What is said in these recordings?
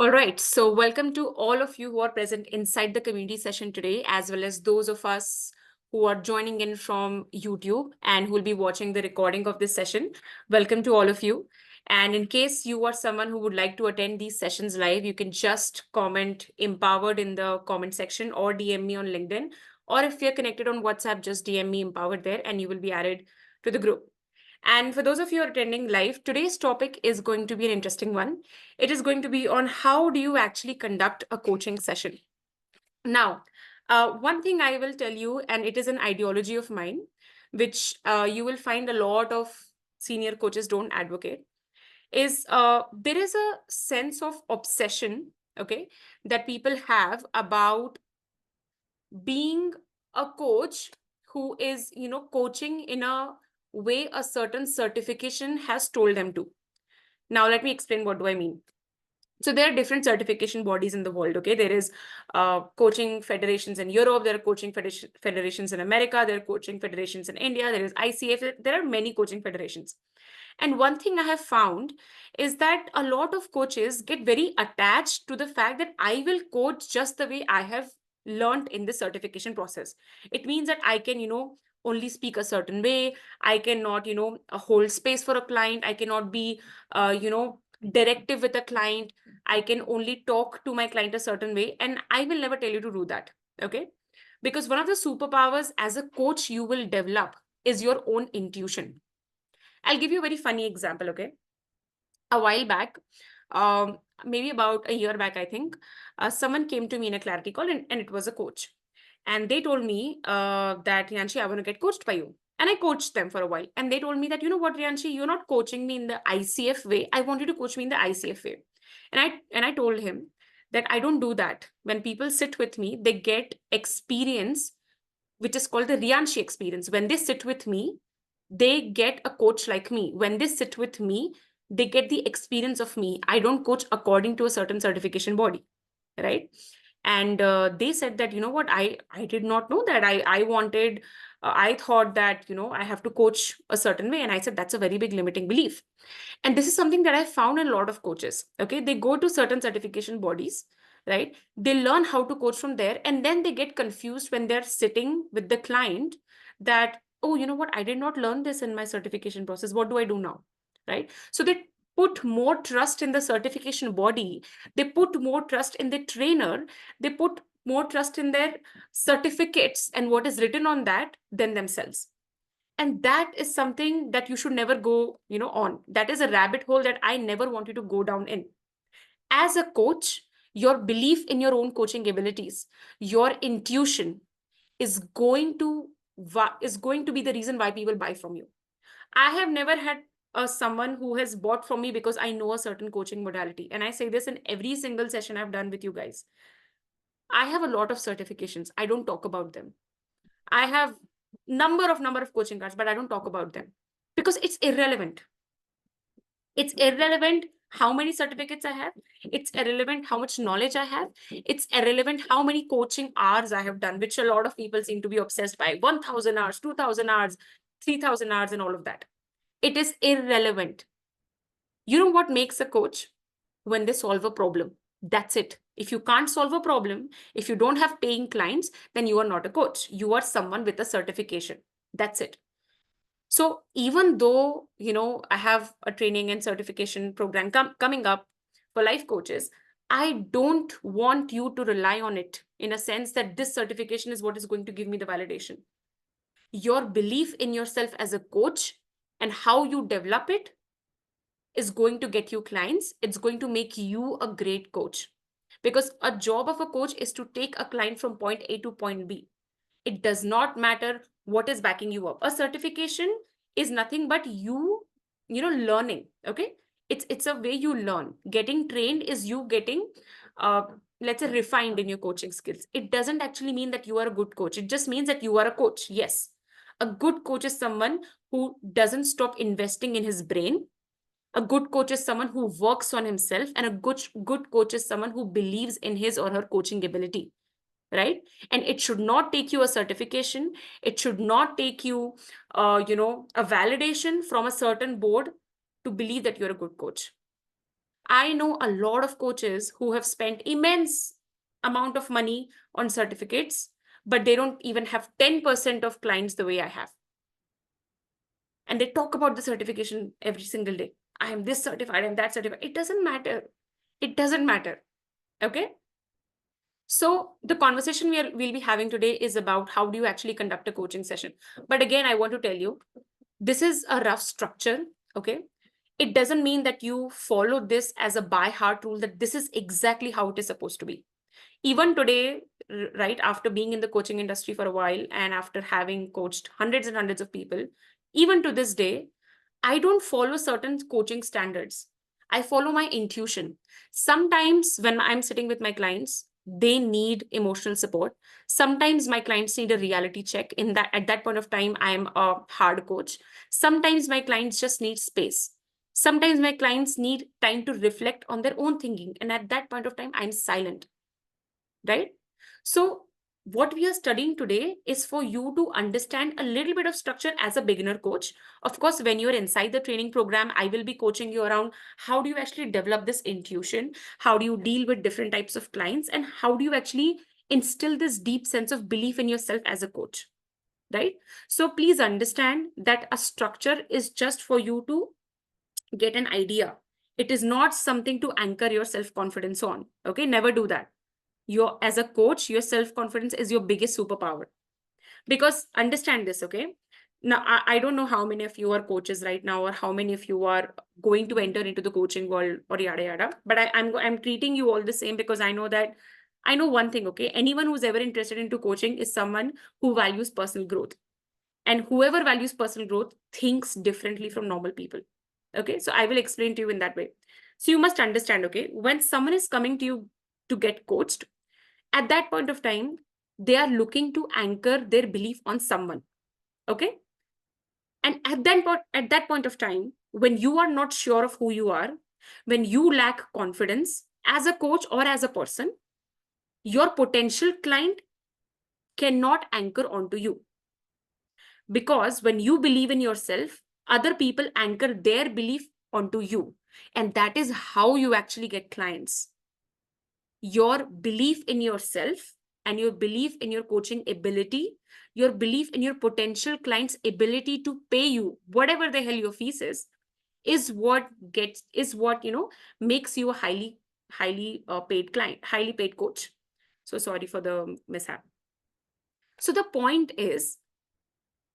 All right, so welcome to all of you who are present inside the community session today, as well as those of us who are joining in from YouTube and who will be watching the recording of this session. Welcome to all of you. And in case you are someone who would like to attend these sessions live, you can just comment empowered in the comment section or DM me on LinkedIn. Or if you're connected on WhatsApp, just DM me empowered there and you will be added to the group. And for those of you who are attending live, today's topic is going to be an interesting one. It is going to be on how do you actually conduct a coaching session. Now, one thing I will tell you, and it is an ideology of mine, which you will find a lot of senior coaches don't advocate, is there is a sense of obsession, okay, that people have about being a coach who is, coaching in a way a certain certification has told them to. Now, let me explain what do I mean. So there are different certification bodies in the world, okay? There is coaching federations in Europe, there are coaching federations in America, there are coaching federations in India, there is ICF, there are many coaching federations. And one thing I have found is that a lot of coaches get very attached to the fact that I will coach just the way I have learned in the certification process. It means that I can, only speak a certain way. I cannot, hold space for a client. I cannot be, directive with a client. I can only talk to my client a certain way. And I will never tell you to do that. Okay. Because one of the superpowers as a coach you will develop is your own intuition. I'll give you a very funny example, okay? A while back, maybe about a year back, I think, someone came to me in a clarity call and it was a coach. And they told me that, Rianshi, I want to get coached by you. And I coached them for a while. And they told me that, you know what, Rianshi, you're not coaching me in the ICF way. I want you to coach me in the ICF way. And I told him that I don't do that. When people sit with me, they get experience, which is called the Rianshi experience. When they sit with me, they get a coach like me. When they sit with me, they get the experience of me. I don't coach according to a certain certification body, right? And they said that, you know what, I did not know that. I wanted, I thought that, I have to coach a certain way. And I said, that's a very big limiting belief. And this is something that I found in a lot of coaches. Okay, they go to certain certification bodies, right? They learn how to coach from there, and then they get confused when they're sitting with the client that, oh, you know what, I did not learn this in my certification process. What do I do now? Right? So they put more trust in the certification body. They put more trust in the trainer. They put more trust in their certificates and what is written on that than themselves. And that is something that you should never go, on. That is a rabbit hole that I never want you to go down in. As a coach, your belief in your own coaching abilities, your intuition is going to be the reason why people buy from you. I have never had someone who has bought from me because I know a certain coaching modality. And I say this in every single session I've done with you guys. I have a lot of certifications. I don't talk about them. I have number of coaching cards, but I don't talk about them because it's irrelevant. It's irrelevant how many certificates I have. It's irrelevant how much knowledge I have. It's irrelevant how many coaching hours I have done, which a lot of people seem to be obsessed by. 1,000 hours, 2,000 hours, 3,000 hours, and all of that. It is irrelevant. You know what makes a coach? When they solve a problem. That's it. If you can't solve a problem, if you don't have paying clients, then you are not a coach. You are someone with a certification. That's it. So even though, I have a training and certification program coming up for life coaches, I don't want you to rely on it in a sense that this certification is what is going to give me the validation. Your belief in yourself as a coach and how you develop it is going to get you clients. It's going to make you a great coach. Because a job of a coach is to take a client from point A to point B. It does not matter what is backing you up. A certification is nothing but you, learning. Okay. It's a way you learn. Getting trained is you getting, let's say, refined in your coaching skills. It doesn't actually mean that you are a good coach. It just means that you are a coach. Yes. A good coach is someone who doesn't stop investing in his brain. A good coach is someone who works on himself, and a good coach is someone who believes in his or her coaching ability, right? And it should not take you a certification. It should not take you, a validation from a certain board to believe that you're a good coach. I know a lot of coaches who have spent immense amount of money on certificates, but they don't even have 10% of clients the way I have. And they talk about the certification every single day. I am this certified, I am that certified. It doesn't matter. It doesn't matter. Okay. So the conversation we'll be having today is about how do you actually conduct a coaching session. But again, I want to tell you, this is a rough structure. Okay. It doesn't mean that you follow this as a by heart rule, that this is exactly how it is supposed to be. Even today, right, after being in the coaching industry for a while and after having coached hundreds and hundreds of people, even to this day, I don't follow certain coaching standards. I follow my intuition. Sometimes when I'm sitting with my clients, they need emotional support. Sometimes my clients need a reality check. In that, at that point of time, I am a hard coach. Sometimes my clients just need space. Sometimes my clients need time to reflect on their own thinking. And at that point of time, I'm silent. Right? So what we are studying today is for you to understand a little bit of structure as a beginner coach. Of course, when you're inside the training program, I will be coaching you around how do you actually develop this intuition? How do you deal with different types of clients? And how do you actually instill this deep sense of belief in yourself as a coach? Right? So please understand that a structure is just for you to get an idea. It is not something to anchor your self-confidence on. Okay, never do that. As a coach, your self-confidence is your biggest superpower. Because understand this, okay? Now, I don't know how many of you are coaches right now, or how many of you are going to enter into the coaching world, or yada yada. But I'm treating you all the same, because I know that I know one thing, okay? Anyone who's ever interested into coaching is someone who values personal growth. And whoever values personal growth thinks differently from normal people. Okay, so I will explain to you in that way. So you must understand, okay, when someone is coming to you to get coached, at that point of time, they are looking to anchor their belief on someone. Okay. And at that point of time, when you are not sure of who you are, when you lack confidence as a coach or as a person, your potential client cannot anchor onto you. Because when you believe in yourself, other people anchor their belief onto you. And that is how you actually get clients. Your belief in yourself and your belief in your coaching ability, your belief in your potential client's ability to pay you whatever the hell your fees is what makes you a highly paid client, highly paid coach. So sorry for the mishap. So the point is,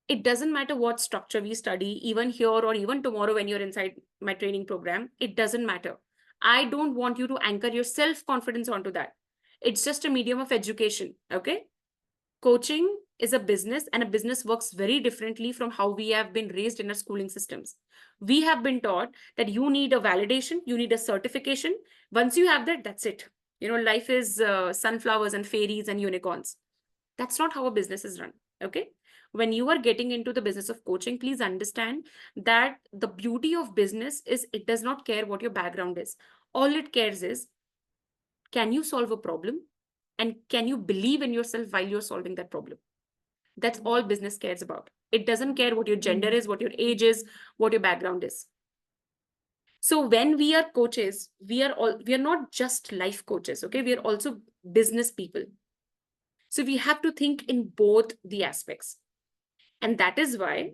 it doesn't matter what structure we study, even here or even tomorrow when you're inside my training program, it doesn't matter. I don't want you to anchor your self-confidence onto that. It's just a medium of education, okay? Coaching is a business, and a business works very differently from how we have been raised in our schooling systems. We have been taught that you need a validation, you need a certification. Once you have that, that's it. Life is sunflowers and fairies and unicorns. That's not how a business is run, okay? When you are getting into the business of coaching, please understand that the beauty of business is it does not care what your background is. All it cares is, can you solve a problem? And can you believe in yourself while you're solving that problem? That's all business cares about. It doesn't care what your gender is, what your age is, what your background is. So when we are coaches, we are not just life coaches, okay? We are also business people. So we have to think in both the aspects. And that is why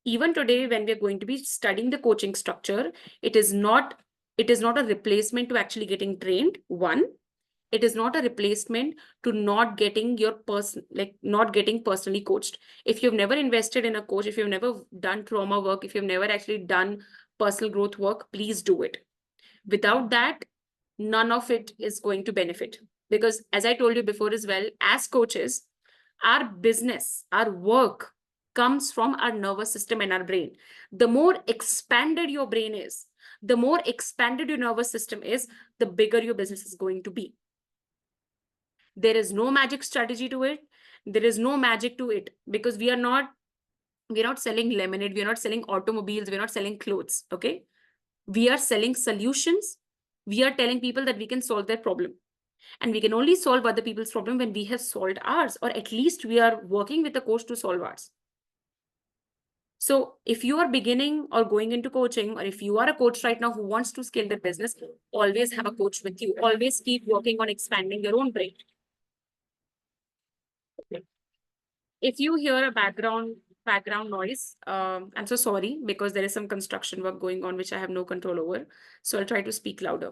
even today, when we're going to be studying the coaching structure, it is not a replacement to actually getting trained. One, it is not a replacement to not getting not getting personally coached. If you've never invested in a coach, if you've never done trauma work, if you've never actually done personal growth work, please do it. Without that, none of it is going to benefit. Because as I told you before as well, as coaches, our business, our work comes from our nervous system and our brain. The more expanded your brain is, the more expanded your nervous system is, the bigger your business is going to be. There is no magic strategy to it. There is no magic to it, because we're not selling lemonade. We're not selling automobiles. We're not selling clothes. Okay. We are selling solutions. We are telling people that we can solve their problem. And we can only solve other people's problem when we have solved ours, or at least we are working with a coach to solve ours. So if you are beginning or going into coaching, or if you are a coach right now who wants to scale their business, always have a coach with you. Always keep working on expanding your own brain. If you hear a background noise, I'm so sorry, because there is some construction work going on which I have no control over. So I'll try to speak louder.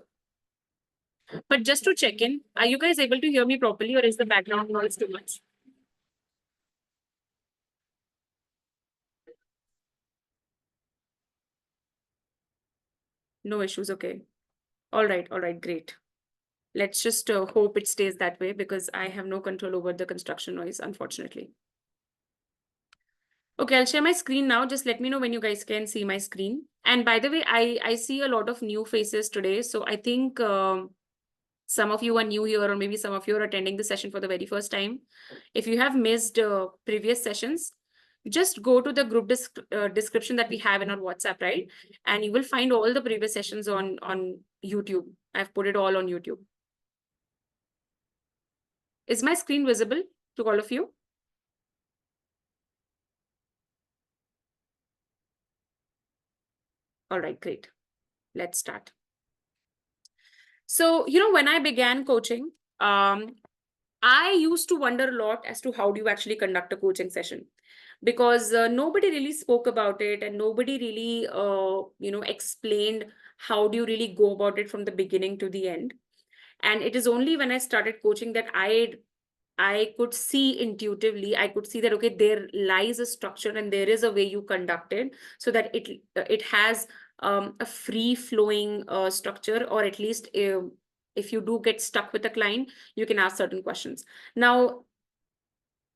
But just to check in, are you guys able to hear me properly, or is the background noise too much? No issues. Okay. All right, great. Let's just hope it stays that way, because I have no control over the construction noise, unfortunately. Okay, I'll share my screen now. Just let me know when you guys can see my screen. And by the way, I see a lot of new faces today. So I think some of you are new here, or maybe some of you are attending the session for the very first time. If you have missed previous sessions, just go to the group description that we have in our WhatsApp, right? And you will find all the previous sessions on YouTube. I've put it all on YouTube. Is my screen visible to all of you? All right, great. Let's start. So, when I began coaching, I used to wonder a lot as to how do you actually conduct a coaching session, because nobody really spoke about it, and nobody really, explained how do you really go about it from the beginning to the end. And it is only when I started coaching that I could see intuitively, I could see that, okay, there lies a structure and there is a way you conduct it, so that it has a free flowing structure, or at least if you do get stuck with a client, you can ask certain questions. Now,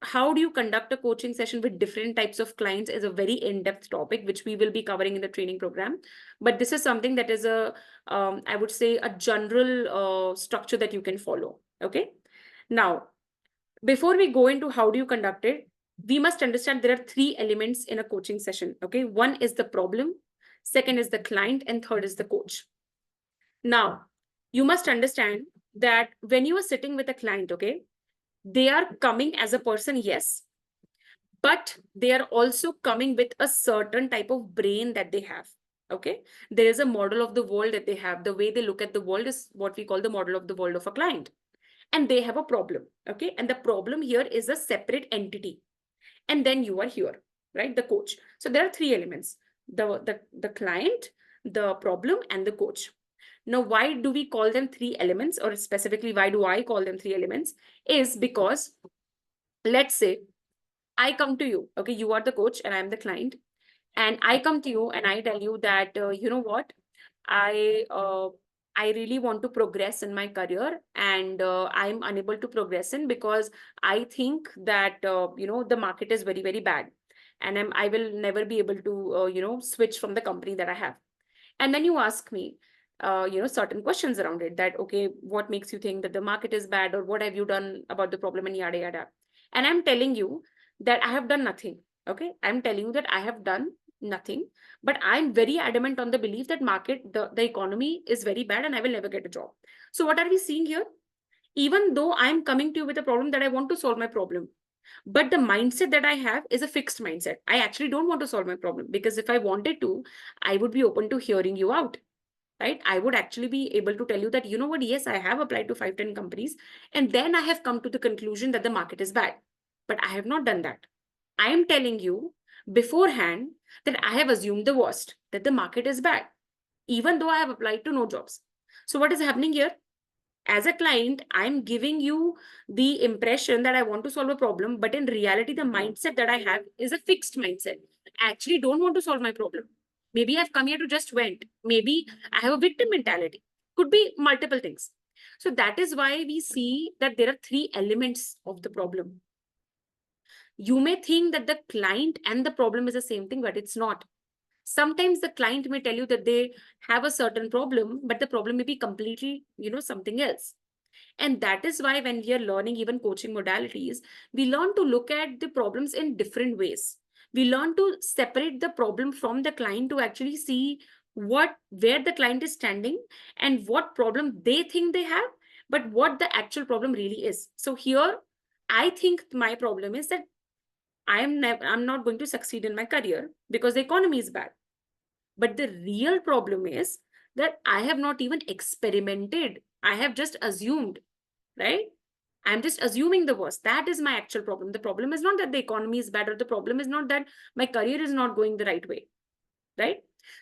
how do you conduct a coaching session with different types of clients is a very in-depth topic, which we will be covering in the training program. But this is something that is I would say, a general structure that you can follow. Okay. Now, before we go into how do you conduct it, we must understand there are three elements in a coaching session. Okay. One is the problem, second is the client, and third is the coach. Now, you must understand that when you are sitting with a client, okay, they are coming as a person, yes, but they are also coming with a certain type of brain that they have. Okay. There is a model of the world that they have. The way they look at the world is what we call the model of the world of a client. And they have a problem. Okay. And the problem here is a separate entity. And then you are here, right? The coach. So there are three elements: the client, the problem, and the coach. Now, why do we call them three elements, or specifically, why do I call them three elements? Is because, let's say, I come to you, okay, you are the coach and I'm the client, and I come to you and I tell you that, you know what, I uh, I really want to progress in my career, and I'm unable to progress in because I think that the market is very, very bad, and I will never be able to switch from the company that I have. And then you ask me certain questions around it, that, okay, what makes you think that the market is bad, or what have you done about the problem, and yada yada. And I'm telling you that I have done nothing. Okay, I'm telling you that I have done nothing, but I'm very adamant on the belief that the economy is very bad and I will never get a job. So what are we seeing here? Even though I'm coming to you with a problem that I want to solve my problem, but the mindset that I have is a fixed mindset. I actually don't want to solve my problem, because if I wanted to, I would be open to hearing you out, right? I would actually be able to tell you that, you know what, yes, I have applied to 5-10 companies, and then I have come to the conclusion that the market is bad. But I have not done that. I am telling you beforehand that I have assumed the worst, that the market is bad, even though I have applied to no jobs. So what is happening here? As a client, I'm giving you the impression that I want to solve a problem, but in reality, the mindset that I have is a fixed mindset. I actually don't want to solve my problem. Maybe I've come here to just vent. Maybe I have a victim mentality. Could be multiple things. So that is why we see that there are three elements of the problem. You may think that the client and the problem is the same thing, but it's not. Sometimes the client may tell you that they have a certain problem, but the problem may be completely, something else. And that is why when we are learning even coaching modalities, we learn to look at the problems in different ways. We learn to separate the problem from the client to actually see where the client is standing and what problem they think they have, but what the actual problem really is. So here, I think my problem is that I'm not going to succeed in my career because the economy is bad. But the real problem is that I have not even experimented. I have just assumed, right? I'm just assuming the worst. That is my actual problem. The problem is not that the economy is bad, or the problem is not that my career is not going the right way, right?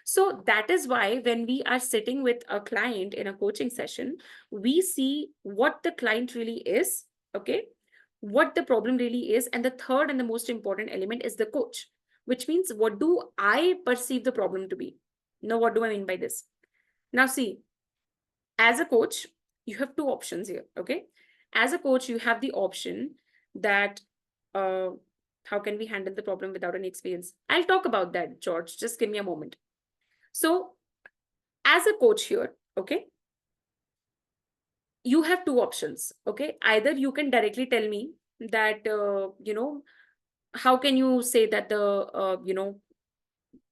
So that is why when we are sitting with a client in a coaching session, we see what the client really is, okay? What the problem really is. And the third and the most important element is the coach, which means what do I perceive the problem to be? Now, what do I mean by this? Now, see, as a coach, you have two options here, okay? As a coach, you have the option that how can we handle the problem without any experience? I'll talk about that, George. Just give me a moment. So as a coach here, okay, you have two options, okay? Either you can directly tell me that, how can you say that the,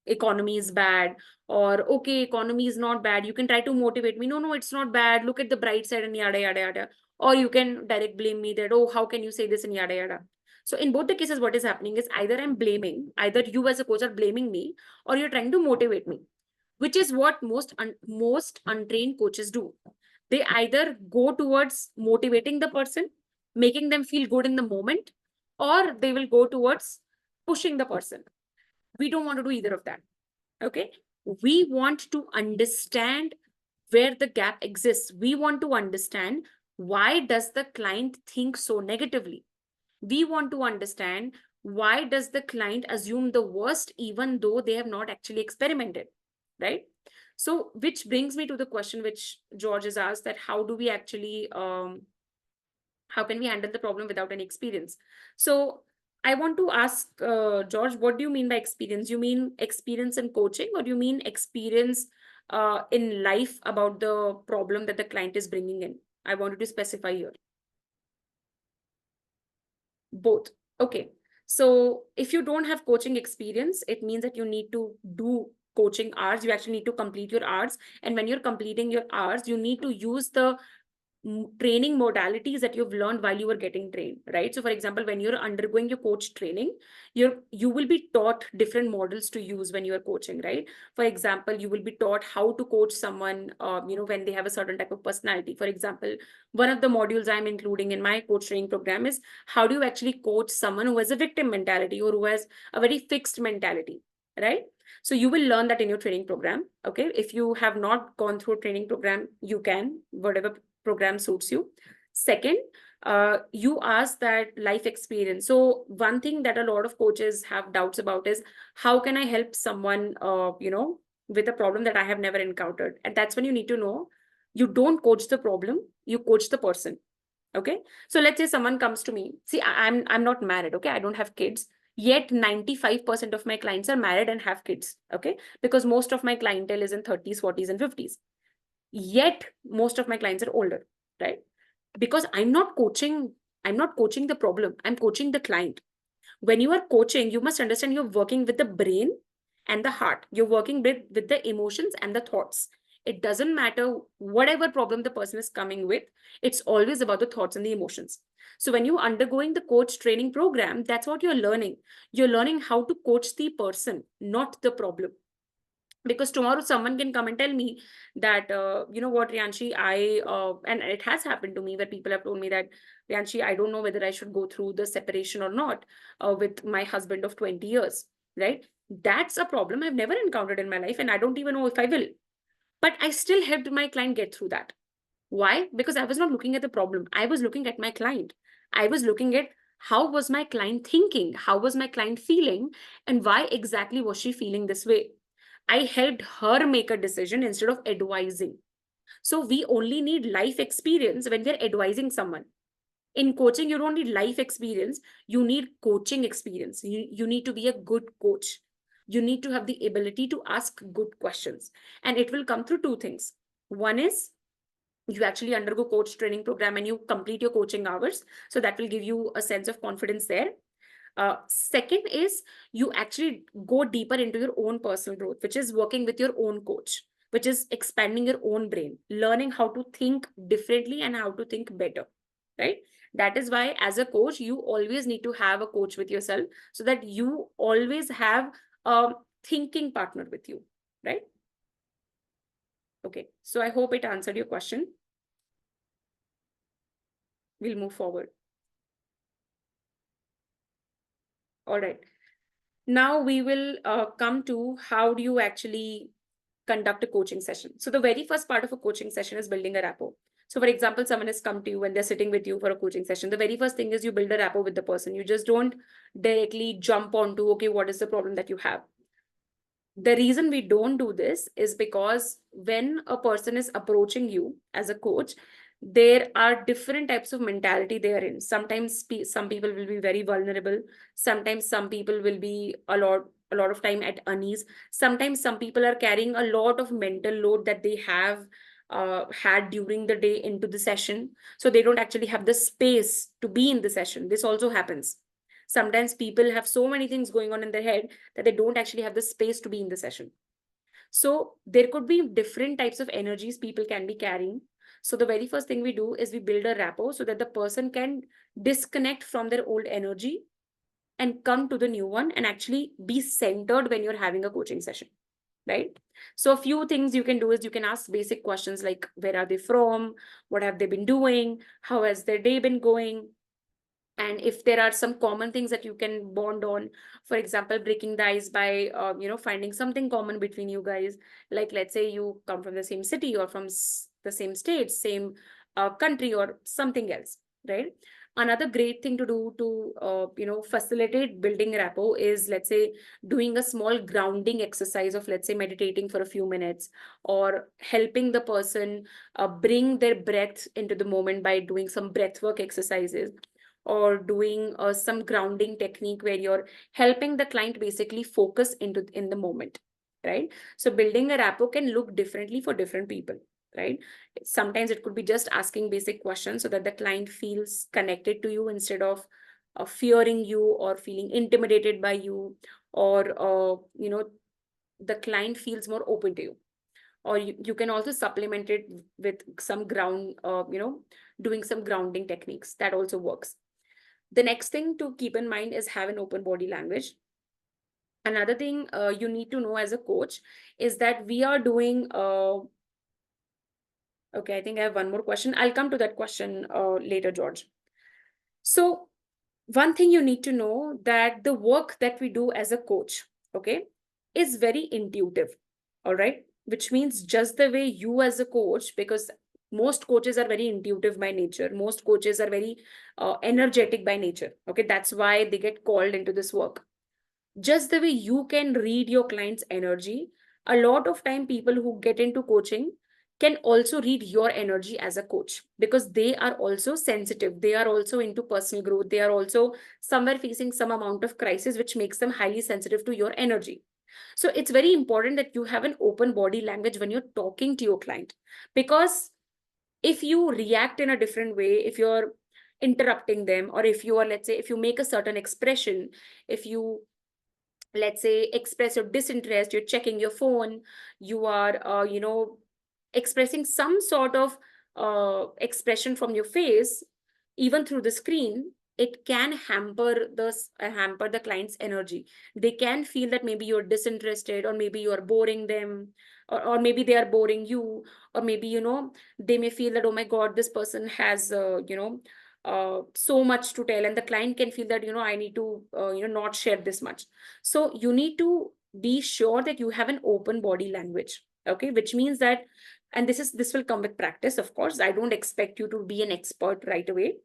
economy is bad, or okay, economy is not bad. You can try to motivate me. No, no, it's not bad. Look at the bright side and yada, yada, yada. Or you can direct blame me that, oh, how can you say this and yada, yada. So in both the cases, what is happening is either I'm blaming, either you as a coach are blaming me, or you're trying to motivate me, which is what most untrained coaches do. They either go towards motivating the person, making them feel good in the moment, or they will go towards pushing the person. We don't want to do either of that. Okay. We want to understand where the gap exists. We want to understand, why does the client think so negatively? We want to understand, why does the client assume the worst even though they have not actually experimented, right? So which brings me to the question which George has asked, that how do we actually how can we handle the problem without any experience? So I want to ask George, what do you mean by experience? You mean experience in coaching, or do you mean experience in life about the problem that the client is bringing in? I wanted to specify here. Both. Okay. So if you don't have coaching experience, it means that you need to do coaching hours. You actually need to complete your hours. And when you're completing your hours, you need to use the training modalities that you've learned while you were getting trained, right? So for example, when you're undergoing your coach training, you will be taught different models to use when you're coaching, right? For example, you will be taught how to coach someone, when they have a certain type of personality. For example, one of the modules I'm including in my coach training program is how do you actually coach someone who has a victim mentality or who has a very fixed mentality, right? So you will learn that in your training program. Okay. If you have not gone through a training program, you can, whatever program suits you. Second, you asked that life experience. So one thing that a lot of coaches have doubts about is, how can I help someone, with a problem that I have never encountered? And that's when you need to know, you don't coach the problem, you coach the person. Okay. So let's say someone comes to me. See, I'm not married. Okay. I don't have kids. Yet 95% of my clients are married and have kids. Okay. Because most of my clientele is in 30s, 40s, and 50s. Yet most of my clients are older, right? Because I'm not coaching the problem, I'm coaching the client. When you are coaching, you must understand you're working with the brain and the heart. You're working with the emotions and the thoughts. It doesn't matter whatever problem the person is coming with, it's always about the thoughts and the emotions. So when you're undergoing the coach training program, that's what you're learning. You're learning how to coach the person, not the problem. Because tomorrow someone can come and tell me that, you know what, Rianshi, and it has happened to me where people have told me that, Rianshi, I don't know whether I should go through the separation or not with my husband of 20 years, right? That's a problem I've never encountered in my life, and I don't even know if I will. But I still helped my client get through that. Why? Because I was not looking at the problem. I was looking at my client. I was looking at how was my client thinking? How was my client feeling? And why exactly was she feeling this way? I helped her make a decision instead of advising. So we only need life experience when we're advising someone. In coaching, you don't need life experience. You need coaching experience. You need to be a good coach. You need to have the ability to ask good questions. And it will come through two things. One is you actually undergo coach training program and you complete your coaching hours. So that will give you a sense of confidence there. Second is you actually go deeper into your own personal growth, which is working with your own coach, which is expanding your own brain, learning how to think differently and how to think better, right? That is why as a coach, you always need to have a coach with yourself so that you always have a thinking partner with you, right? Okay, so I hope it answered your question. We'll move forward. All right. Now we will come to how do you actually conduct a coaching session. So the very first part of a coaching session is building a rapport. So for example, someone has come to you and they're sitting with you for a coaching session. The very first thing is you build a rapport with the person. You just don't directly jump onto, okay, what is the problem that you have? The reason we don't do this is because when a person is approaching you as a coach, there are different types of mentality they are in. Sometimes some people will be very vulnerable. Sometimes some people will be a lot of time at unease. Sometimes some people are carrying a lot of mental load that they have had during the day into the session. So they don't actually have the space to be in the session. This also happens. Sometimes people have so many things going on in their head that they don't actually have the space to be in the session. So there could be different types of energies people can be carrying. So the very first thing we do is we build a rapport so that the person can disconnect from their old energy and come to the new one and actually be centered when you're having a coaching session, right? So a few things you can do is you can ask basic questions like, where are they from? What have they been doing? How has their day been going? And if there are some common things that you can bond on, for example, breaking the ice by finding something common between you guys, like let's say you come from the same city or from the same state, same country or something else, right? Another great thing to do to facilitate building rapport is, let's say, doing a small grounding exercise of, let's say, meditating for a few minutes, or helping the person bring their breath into the moment by doing some breath work exercises, or doing some grounding technique where you're helping the client basically focus in the moment, right? So building a rapport can look differently for different people, right? Sometimes it could be just asking basic questions so that the client feels connected to you instead of fearing you or feeling intimidated by you, or the client feels more open to you. Or you can also supplement it with some doing some grounding techniques. That also works. The next thing to keep in mind is have an open body language. Another thing you need to know as a coach is that we are doing, okay, I think I have one more question. I'll come to that question later, George. So one thing you need to know, that the work that we do as a coach, okay, is very intuitive, all right? Which means just the way you as a coach, because most coaches are very intuitive by nature. Most coaches are very energetic by nature, okay? That's why they get called into this work. Just the way you can read your client's energy, a lot of time people who get into coaching can also read your energy as a coach, because they are also sensitive. They are also into personal growth. They are also somewhere facing some amount of crisis, which makes them highly sensitive to your energy. So it's very important that you have an open body language when you're talking to your client, because if you react in a different way, if you're interrupting them, or if you are, let's say, if you make a certain expression, if you, let's say, express your disinterest, you're checking your phone, you are expressing some sort of expression from your face, even through the screen, it can hamper the client's energy. They can feel that maybe you're disinterested, or maybe you're boring them, or maybe they are boring you, or maybe they may feel that, oh my god, this person has so much to tell, and the client can feel that I need to not share this much. So you need to be sure that you have an open body language, okay? Which means that, and this will come with practice, of course. I don't expect you to be an expert right away,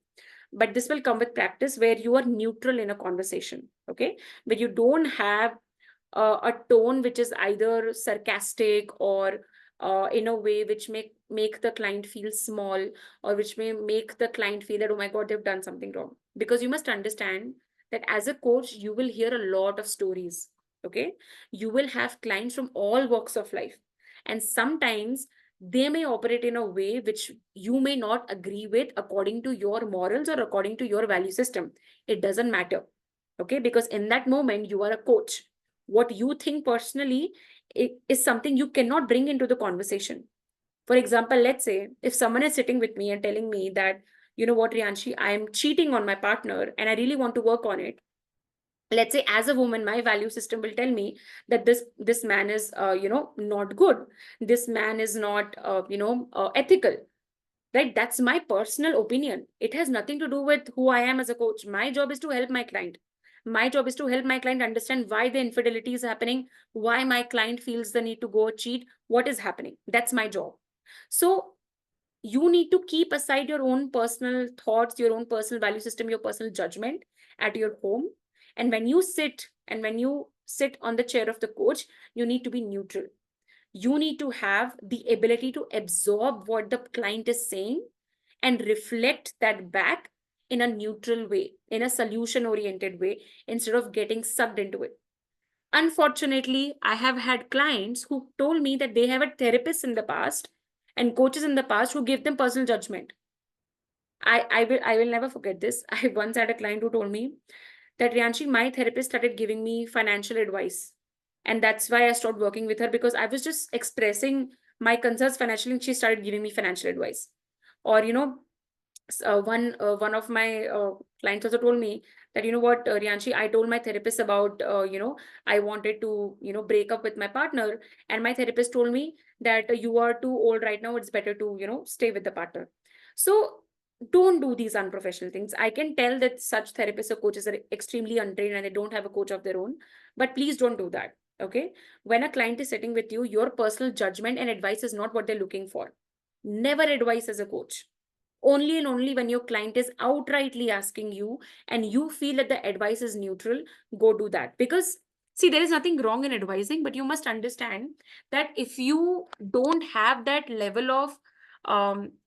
but this will come with practice, where you are neutral in a conversation, okay? Where you don't have a tone which is either sarcastic, or in a way which make the client feel small, or which may make the client feel that, oh my god, they've done something wrong. Because you must understand that as a coach, you will hear a lot of stories, okay? You will have clients from all walks of life, and sometimes they may operate in a way which you may not agree with according to your morals or according to your value system. It doesn't matter, okay? Because in that moment, you are a coach. What you think personally is something you cannot bring into the conversation. For example, let's say if someone is sitting with me and telling me that, you know what, Rianshi, I'm cheating on my partner and I really want to work on it. Let's say as a woman, my value system will tell me that this man is, not good. This man is not, ethical, right? That's my personal opinion. It has nothing to do with who I am as a coach. My job is to help my client. My job is to help my client understand why the infidelity is happening, why my client feels the need to go cheat, what is happening. That's my job. So you need to keep aside your own personal thoughts, your own personal value system, your personal judgment at your home. And when you sit on the chair of the coach, you need to be neutral. You need to have the ability to absorb what the client is saying and reflect that back in a neutral way, in a solution oriented way, instead of getting sucked into it. Unfortunately, I have had clients who told me that they have a therapist in the past and coaches in the past who give them personal judgment. I will never forget this. I once had a client who told me that, Rianshi, my therapist started giving me financial advice. And that's why I stopped working with her, because I was just expressing my concerns financially and she started giving me financial advice. Or, one of my clients also told me that, you know what, Rianshi, I told my therapist about, I wanted to, break up with my partner. And my therapist told me that you are too old right now. It's better to, stay with the partner. So don't do these unprofessional things. I can tell that such therapists or coaches are extremely untrained and they don't have a coach of their own, but please don't do that. Okay. When a client is sitting with you, your personal judgment and advice is not what they're looking for. Never advise as a coach. Only and only when your client is outrightly asking you and you feel that the advice is neutral, go do that. Because see, there is nothing wrong in advising, but you must understand that if you don't have that level of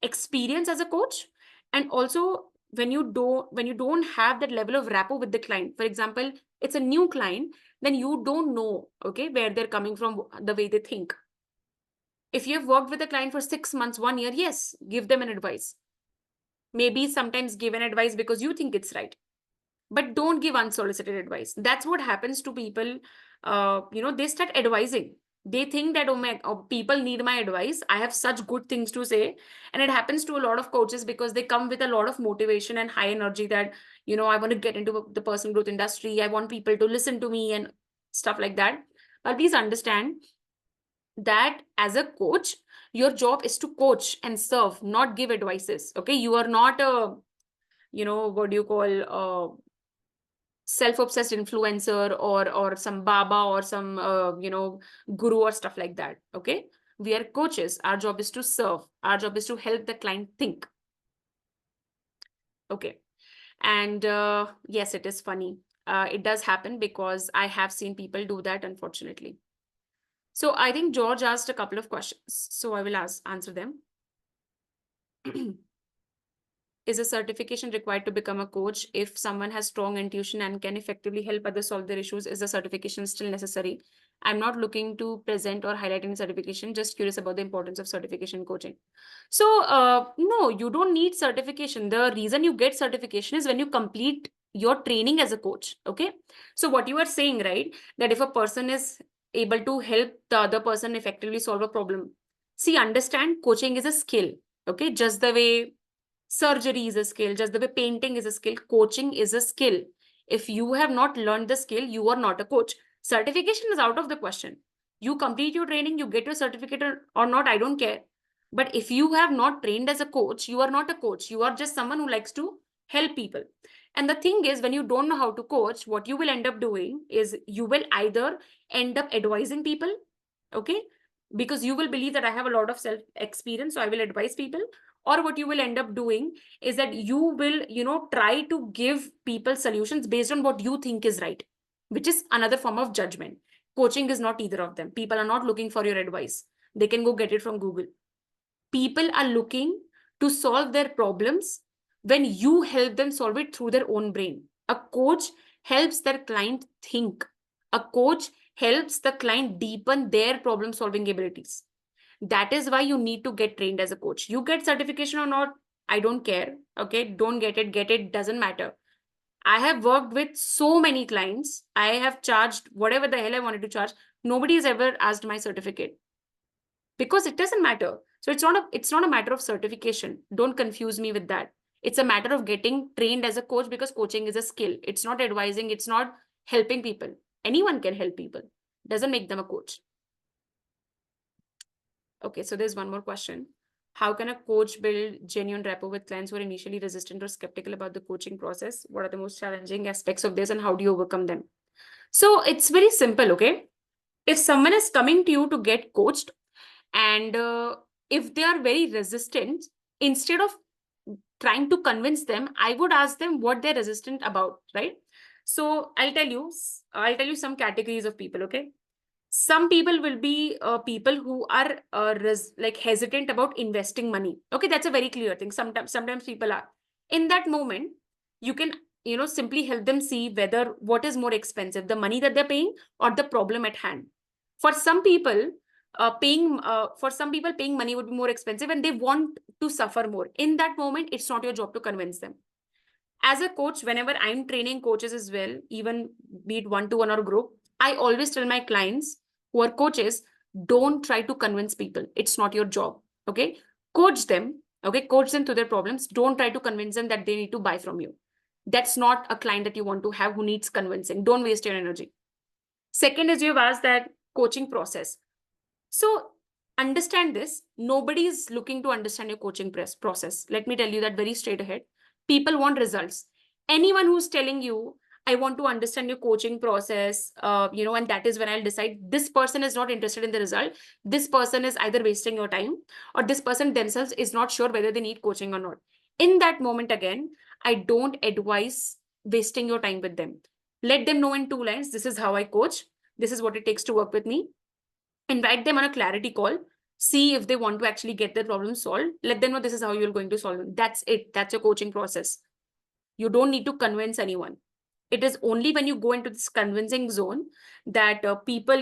experience as a coach, and also when you don't have that level of rapport with the client, for example, it's a new client, then you don't know, okay, where they're coming from, the way they think. If you have worked with a client for 6 months, 1 year, yes, give them an advice. Maybe sometimes give an advice because you think it's right, but don't give unsolicited advice. That's what happens to people. They start advising. They think that, people need my advice, I have such good things to say. And it happens to a lot of coaches because they come with a lot of motivation and high energy that, I want to get into the personal growth industry, I want people to listen to me and stuff like that. But please understand that as a coach, your job is to coach and serve, not give advices. Okay, you are not a, what do you call, self-obsessed influencer or some baba or some guru or stuff like that. Okay, we are coaches. Our job is to serve. Our job is to help the client think. Okay. And yes, it is funny. It does happen because I have seen people do that, unfortunately. So I think George asked a couple of questions, so I will answer them. Is a certification required to become a coach? If someone has strong intuition and can effectively help others solve their issues, is the certification still necessary? I'm not looking to present or highlight any certification, just curious about the importance of certification coaching. So no, you don't need certification. The reason you get certification is when you complete your training as a coach. Okay. So what you are saying, right, that if a person is able to help the other person effectively solve a problem, see, understand, coaching is a skill. Okay. Just the way surgery is a skill, just the way painting is a skill, coaching is a skill. If you have not learned the skill, you are not a coach. Certification is out of the question. You complete your training, you get your certificate or not, I don't care. But if you have not trained as a coach, you are not a coach. You are just someone who likes to help people. And the thing is, when you don't know how to coach, what you will end up doing is you will either end up advising people, okay, because you will believe that I have a lot of self experience, so I will advise people. Or what you will end up doing is that you will, try to give people solutions based on what you think is right, which is another form of judgment. Coaching is not either of them. People are not looking for your advice. They can go get it from Google. People are looking to solve their problems when you help them solve it through their own brain. A coach helps their client think. A coach helps the client deepen their problem solving abilities. That is why you need to get trained as a coach. You get certification or not, I don't care. Okay, don't get it, doesn't matter. I have worked with so many clients. I have charged whatever the hell I wanted to charge. Nobody has ever asked my certificate because it doesn't matter. So it's not a matter of certification. Don't confuse me with that. It's a matter of getting trained as a coach, because coaching is a skill. It's not advising. It's not helping people. Anyone can help people. Doesn't make them a coach. Okay, so there's one more question. How can a coach build genuine rapport with clients who are initially resistant or skeptical about the coaching process? What are the most challenging aspects of this and how do you overcome them? So it's very simple, okay? If someone is coming to you to get coached, and if they are very resistant, instead of trying to convince them, I would ask them what they're resistant about, right? So I'll tell you some categories of people, okay? Some people will be people who are like hesitant about investing money. Okay, that's a very clear thing. Sometimes people are. In that moment, you can simply help them see whether what is more expensive, the money that they're paying or the problem at hand. For some people, paying money would be more expensive and they want to suffer more. In that moment, it's not your job to convince them. As a coach, whenever I'm training coaches as well, even be it one-to-one or group, I always tell my clients who are coaches, don't try to convince people. It's not your job. Okay. Coach them. Okay. Coach them through their problems. Don't try to convince them that they need to buy from you. That's not a client that you want to have who needs convincing. Don't waste your energy. Second is, you've asked that coaching process. So understand this. Nobody is looking to understand your coaching process. Let me tell you that very straight ahead. People want results. Anyone who's telling you, I want to understand your coaching process, and that is when I'll decide, this person is not interested in the result. This person is either wasting your time, or this person themselves is not sure whether they need coaching or not. In that moment, again, I don't advise wasting your time with them. Let them know in 2 lines, this is how I coach. This is what it takes to work with me. Invite them on a clarity call. See if they want to actually get their problem solved. Let them know this is how you're going to solve it. That's it. That's your coaching process. You don't need to convince anyone. It is only when you go into this convincing zone that people,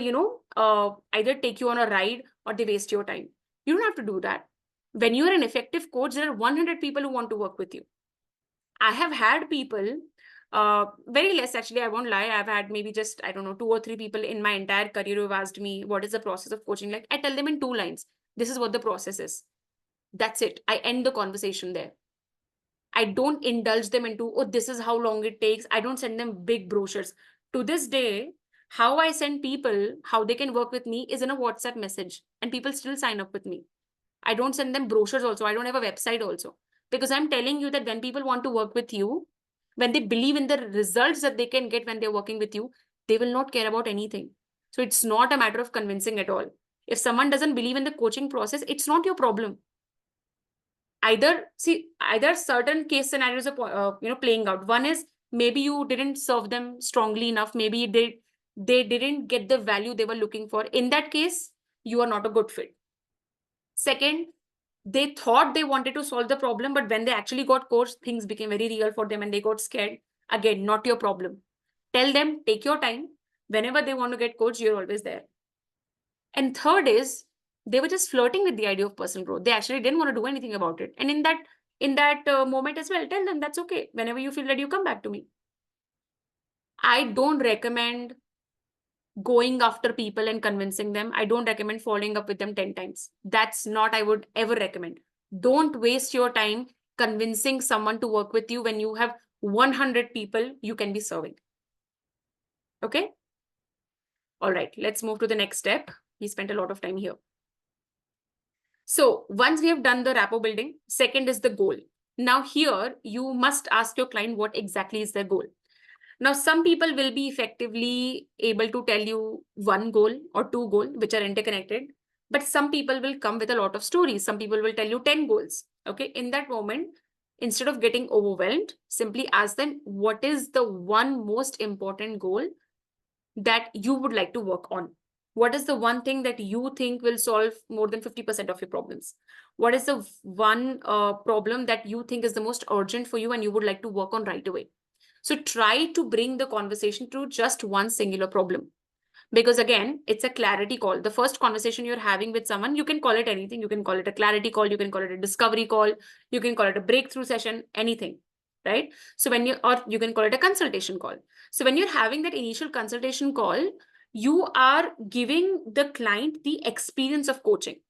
either take you on a ride or they waste your time. You don't have to do that. When you're an effective coach, there are 100 people who want to work with you. I have had people, very less actually, I won't lie. I've had maybe just, I don't know, 2 or 3 people in my entire career who have asked me, what is the process of coaching like? I tell them in 2 lines, this is what the process is. That's it. I end the conversation there. I don't indulge them into, oh, this is how long it takes. I don't send them big brochures. To this day, how I send people, how they can work with me is in a WhatsApp message, and people still sign up with me. I don't send them brochures also. I don't have a website also. Because I'm telling you that when people want to work with you, when they believe in the results that they can get when they're working with you, they will not care about anything. So it's not a matter of convincing at all. If someone doesn't believe in the coaching process, it's not your problem. Either certain case scenarios are playing out. One is, maybe you didn't serve them strongly enough. Maybe they didn't get the value they were looking for. In that case, you are not a good fit. Second, they thought they wanted to solve the problem, but when they actually got coached, things became very real for them and they got scared. Again, not your problem. Tell them, take your time. Whenever they want to get coached, you're always there. And third is, they were just flirting with the idea of personal growth. They actually didn't want to do anything about it. And in that moment as well, tell them that's okay. Whenever you feel that, you come back to me. I don't recommend going after people and convincing them. I don't recommend following up with them 10 times. That's not I would ever recommend. Don't waste your time convincing someone to work with you when you have 100 people you can be serving. Okay? All right, let's move to the next step. We spent a lot of time here. So once we have done the rapport building, second is the goal. Now here, you must ask your client what exactly is their goal. Now, some people will be effectively able to tell you 1 goal or 2 goals, which are interconnected. But some people will come with a lot of stories. Some people will tell you 10 goals. Okay. In that moment, instead of getting overwhelmed, simply ask them, what is the one most important goal that you would like to work on? What is the one thing that you think will solve more than 50% of your problems? What is the one problem that you think is the most urgent for you and you would like to work on right away? So try to bring the conversation to just one singular problem. Because again, it's a clarity call. The first conversation you're having with someone, you can call it anything. You can call it a clarity call. You can call it a discovery call. You can call it a breakthrough session, anything, right? So or you can call it a consultation call. So when you're having that initial consultation call, you are giving the client the experience of coaching.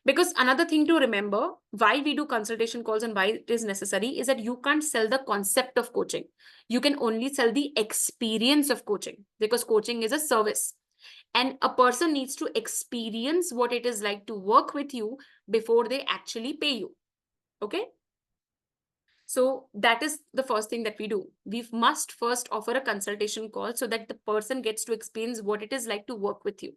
Because another thing to remember, why we do consultation calls and why it is necessary is that you can't sell the concept of coaching. You can only sell the experience of coaching, because coaching is a service. And a person needs to experience what it is like to work with you before they actually pay you. Okay? So that is the first thing that we do. We must first offer a consultation call so that the person gets to experience what it is like to work with you.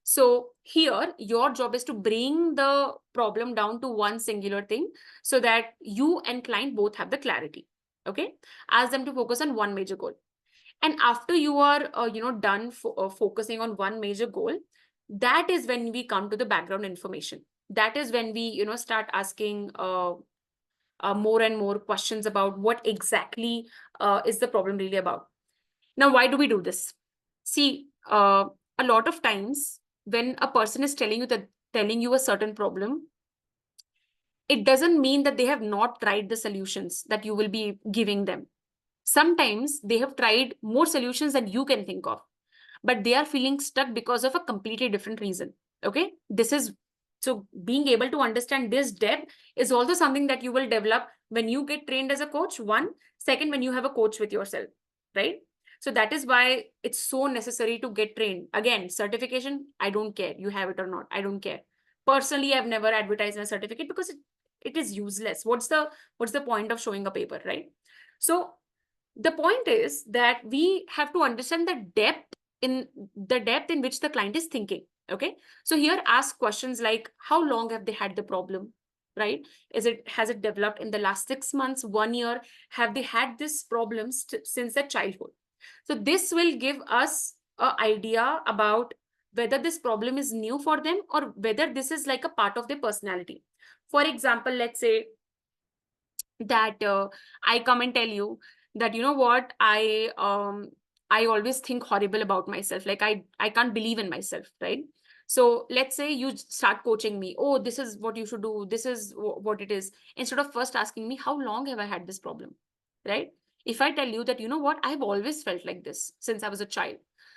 So here, your job is to bring the problem down to one singular thing so that you and client both have the clarity. Okay? Ask them to focus on one major goal. And after you are, done focusing on one major goal, that is when we come to the background information. That is when we, start asking more and more questions about what exactly is the problem really about. Now, why do we do this? See, a lot of times when a person is telling you a certain problem, it doesn't mean that they have not tried the solutions that you will be giving them. Sometimes they have tried more solutions than you can think of, but they are feeling stuck because of a completely different reason. Okay, this is so being able to understand this depth is also something that you will develop when you get trained as a coach. One, second, when you have a coach with yourself, right? So that is why it's so necessary to get trained. Again, certification, I don't care. You have it or not, I don't care. Personally, I've never advertised my certificate because it is useless. What's the point of showing a paper, right? So the point is that we have to understand the depth in which the client is thinking. Okay, so here ask questions like, how long have they had the problem, right? Has it developed in the last 6 months, 1 year? Have they had this problem since their childhood? So this will give us an idea about whether this problem is new for them or whether this is like a part of their personality. For example, let's say that I come and tell you that, you know what, I always think horrible about myself. Like I can't believe in myself, right? So let's say you start coaching me. Oh, this is what you should do. This is what it is. Instead of first asking me, how long have I had this problem, right? If I tell you that, you know what, I've always felt like this since I was a child.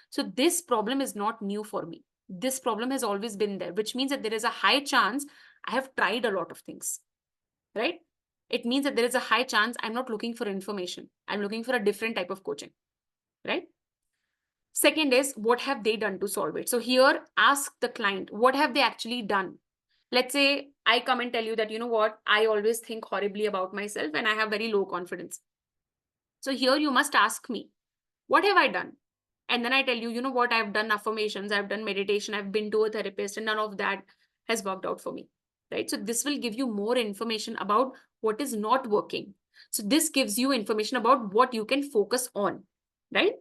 So this problem is not new for me. This problem has always been there, which means that there is a high chance I have tried a lot of things, right? It means that there is a high chance I'm not looking for information. I'm looking for a different type of coaching, right? Second is, what have they done to solve it? So here, ask the client, what have they actually done? Let's say I come and tell you that, you know what, I always think horribly about myself and I have very low confidence. So here you must ask me, what have I done? And then I tell you, you know what, I've done affirmations, I've done meditation, I've been to a therapist, and none of that has worked out for me, right? So this will give you more information about what is not working. So this gives you information about what you can focus on, right?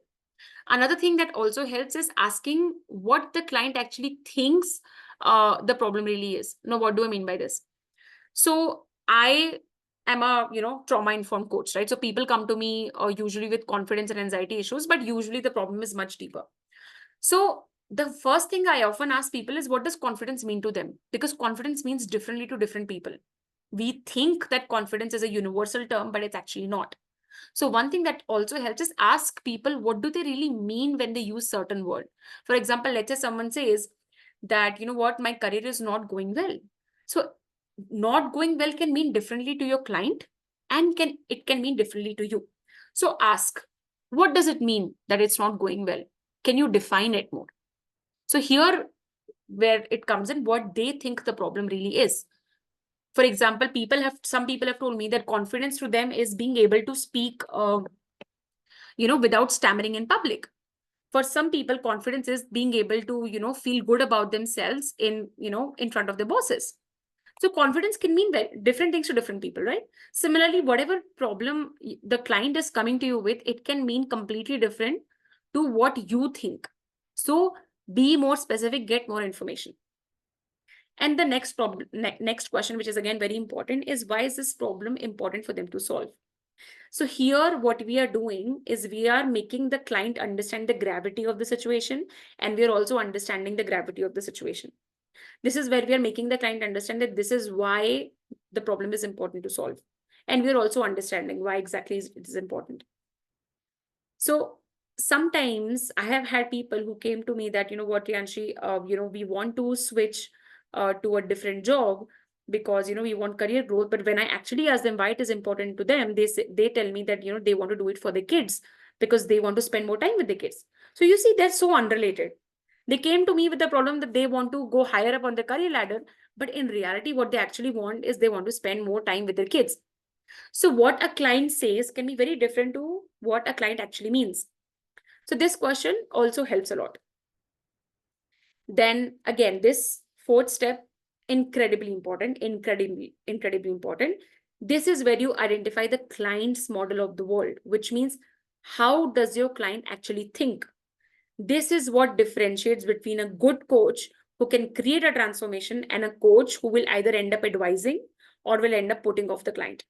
Another thing that also helps is asking what the client actually thinks the problem really is. Now, what do I mean by this? So I am a, trauma informed coach, right? So people come to me usually with confidence and anxiety issues, but usually the problem is much deeper. So the first thing I often ask people is, what does confidence mean to them? Because confidence means differently to different people. We think that confidence is a universal term, but it's actually not. So one thing that also helps is ask people, what do they really mean when they use certain word? For example, let's say someone says that, you know what, my career is not going well. So not going well can mean differently to your client, and it can mean differently to you. So ask, what does it mean that it's not going well? Can you define it more? So here where it comes in, what they think the problem really is. For example, some people have told me that confidence to them is being able to speak without stammering in public. For some people, confidence is being able to, feel good about themselves in front of their bosses. So confidence can mean different things to different people, right? Similarly, whatever problem the client is coming to you with, it can mean completely different to what you think. So be more specific, get more information. And the next problem, next question, which is again very important, is why is this problem important for them to solve? So here, what we are doing is we are making the client understand the gravity of the situation, and we are also understanding the gravity of the situation. This is where we are making the client understand that this is why the problem is important to solve. And we're also understanding why exactly it is important. So sometimes I have had people who came to me that, you know what, Priyanshi, we want to switch to a different job because, we want career growth. But when I actually ask them why it is important to them, they tell me that, they want to do it for their kids because they want to spend more time with the kids. So you see, they're so unrelated. They came to me with the problem that they want to go higher up on the career ladder, but in reality, what they actually want is they want to spend more time with their kids. So what a client says can be very different to what a client actually means. So this question also helps a lot. Then again, this fourth step, incredibly important. This is where you identify the client's model of the world, which means how does your client actually think? This is what differentiates between a good coach who can create a transformation and a coach who will either end up advising or will end up putting off the client.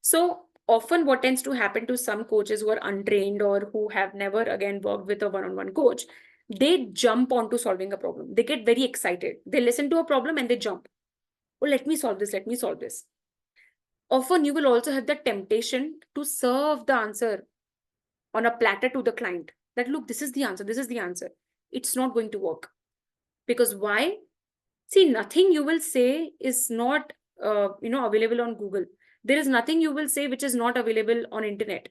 So often what tends to happen to some coaches who are untrained or who have never again worked with a one-on-one coach, they jump onto solving a problem. They get very excited. They listen to a problem and they jump. Oh, let me solve this. Let me solve this. Often you will also have the temptation to serve the answer on a platter to the client that, look, this is the answer. This is the answer. It's not going to work. Because why? See, nothing you will say is not, available on Google. There is nothing you will say which is not available on internet.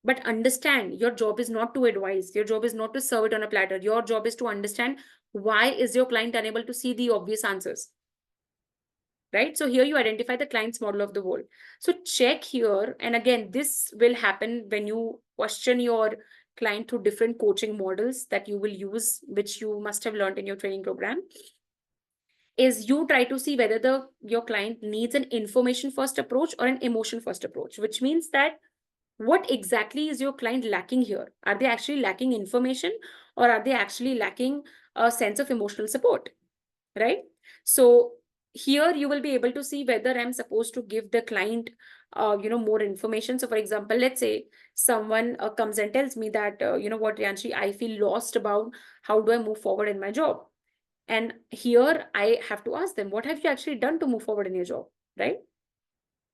But understand, your job is not to advise. Your job is not to serve it on a platter. Your job is to understand why is your client unable to see the obvious answers. Right? So here you identify the client's model of the world. So check here. And again, this will happen when you question your client through different coaching models that you will use, which you must have learned in your training program. Is you try to see whether your client needs an information first approach or an emotion first approach, which means that what exactly is your client lacking here? Are they actually lacking information or are they actually lacking a sense of emotional support, right? So here you will be able to see whether I'm supposed to give the client, more information. So for example, let's say someone comes and tells me that, what, Rianshi, I feel lost about how do I move forward in my job. And here I have to ask them, what have you actually done to move forward in your job, right?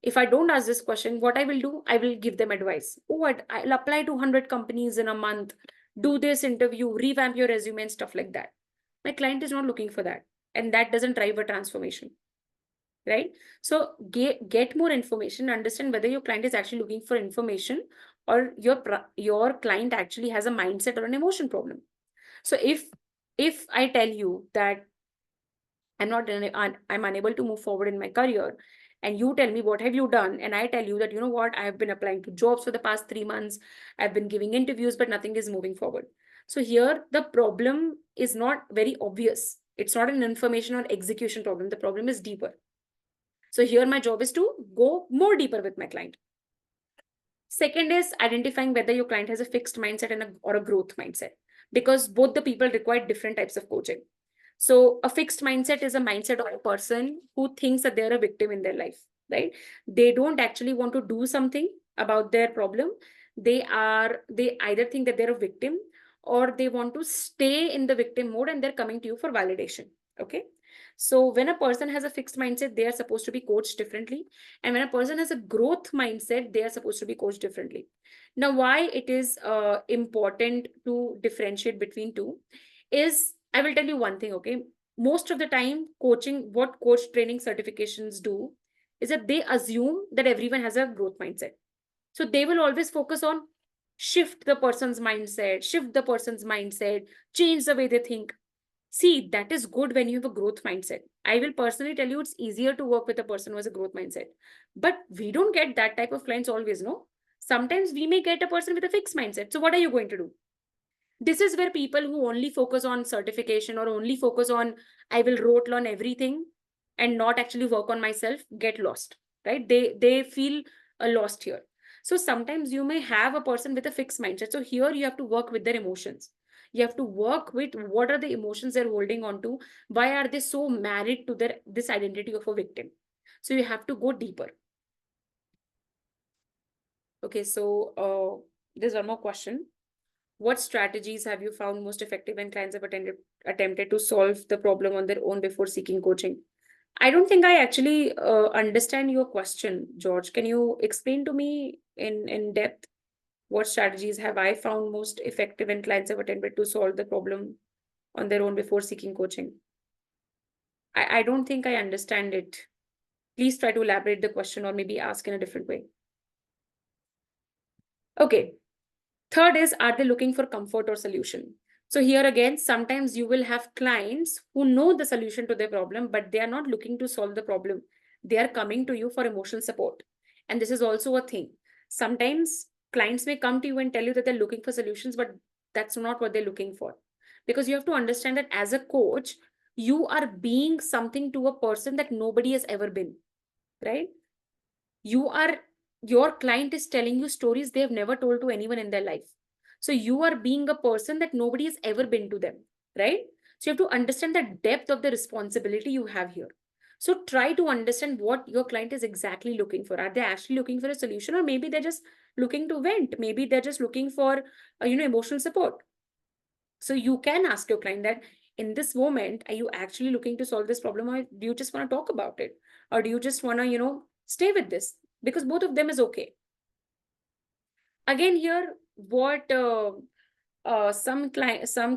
If I don't ask this question, what I will do, I will give them advice. Oh, I'll apply to 100 companies in a month, do this interview, revamp your resume and stuff like that. My client is not looking for that. And that doesn't drive a transformation, right? So get more information, understand whether your client is actually looking for information or your client actually has a mindset or an emotion problem. So if I tell you that I'm unable to move forward in my career, and you tell me what have you done, and I tell you that, what, I have been applying to jobs for the past 3 months, I've been giving interviews, but nothing is moving forward. So here the problem is not very obvious. It's not an information or execution problem. The problem is deeper. So here my job is to go more deeper with my client. Second is identifying whether your client has a fixed mindset or a growth mindset, because both the people require different types of coaching. So a fixed mindset is a mindset of a person who thinks that they're a victim in their life, right? They don't actually want to do something about their problem. They either think that they're a victim or they want to stay in the victim mode and they're coming to you for validation. Okay. So when a person has a fixed mindset, they are supposed to be coached differently. And when a person has a growth mindset, they are supposed to be coached differently. Now, why it is important to differentiate between two is, I will tell you one thing, okay? Most of the time, what coach training certifications do is that they assume that everyone has a growth mindset. So they will always focus on shift the person's mindset, change the way they think. See, that is good when you have a growth mindset. I will personally tell you it's easier to work with a person who has a growth mindset. But we don't get that type of clients always, no? Sometimes we may get a person with a fixed mindset. So what are you going to do? This is where people who only focus on certification or only focus on, I will rote learn everything and not actually work on myself, get lost, right? They feel lost here. So sometimes you may have a person with a fixed mindset. So here you have to work with their emotions. You have to work with what are the emotions they're holding on to. Why are they so married to this identity of a victim? So you have to go deeper. Okay, so there's one more question. What strategies have you found most effective when clients have attempted to solve the problem on their own before seeking coaching? I don't think I actually understand your question, George. Can you explain to me in depth what strategies have I found most effective when clients have attempted to solve the problem on their own before seeking coaching? I don't think I understand it. Please try to elaborate the question or maybe ask in a different way. Okay. Third is, are they looking for comfort or solution? So here again, sometimes you will have clients who know the solution to their problem, but they are not looking to solve the problem. They are coming to you for emotional support. And this is also a thing. Sometimes clients may come to you and tell you that they're looking for solutions, but that's not what they're looking for. Because you have to understand that as a coach, you are being something to a person that nobody has ever been, right? Your client is telling you stories they have never told to anyone in their life. So you are being a person that nobody has ever been to them, right? So you have to understand the depth of the responsibility you have here. So try to understand what your client is exactly looking for. Are they actually looking for a solution, or maybe they're just looking to vent? Maybe they're just looking for emotional support. So you can ask your client that, in this moment, are you actually looking to solve this problem, or do you just want to talk about it, or do you just want to stay with this? Because both of them is okay. Again, here, what some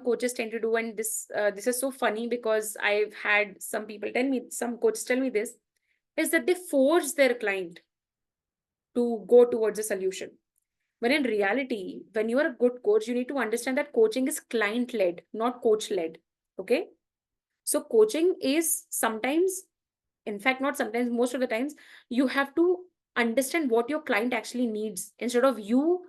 coaches tend to do, and this is so funny because I've had some coaches tell me this, is that they force their client to go towards a solution. When in reality, when you are a good coach, you need to understand that coaching is client led, not coach led. Okay. So coaching is sometimes, in fact, not sometimes, most of the times, you have to understand what your client actually needs instead of you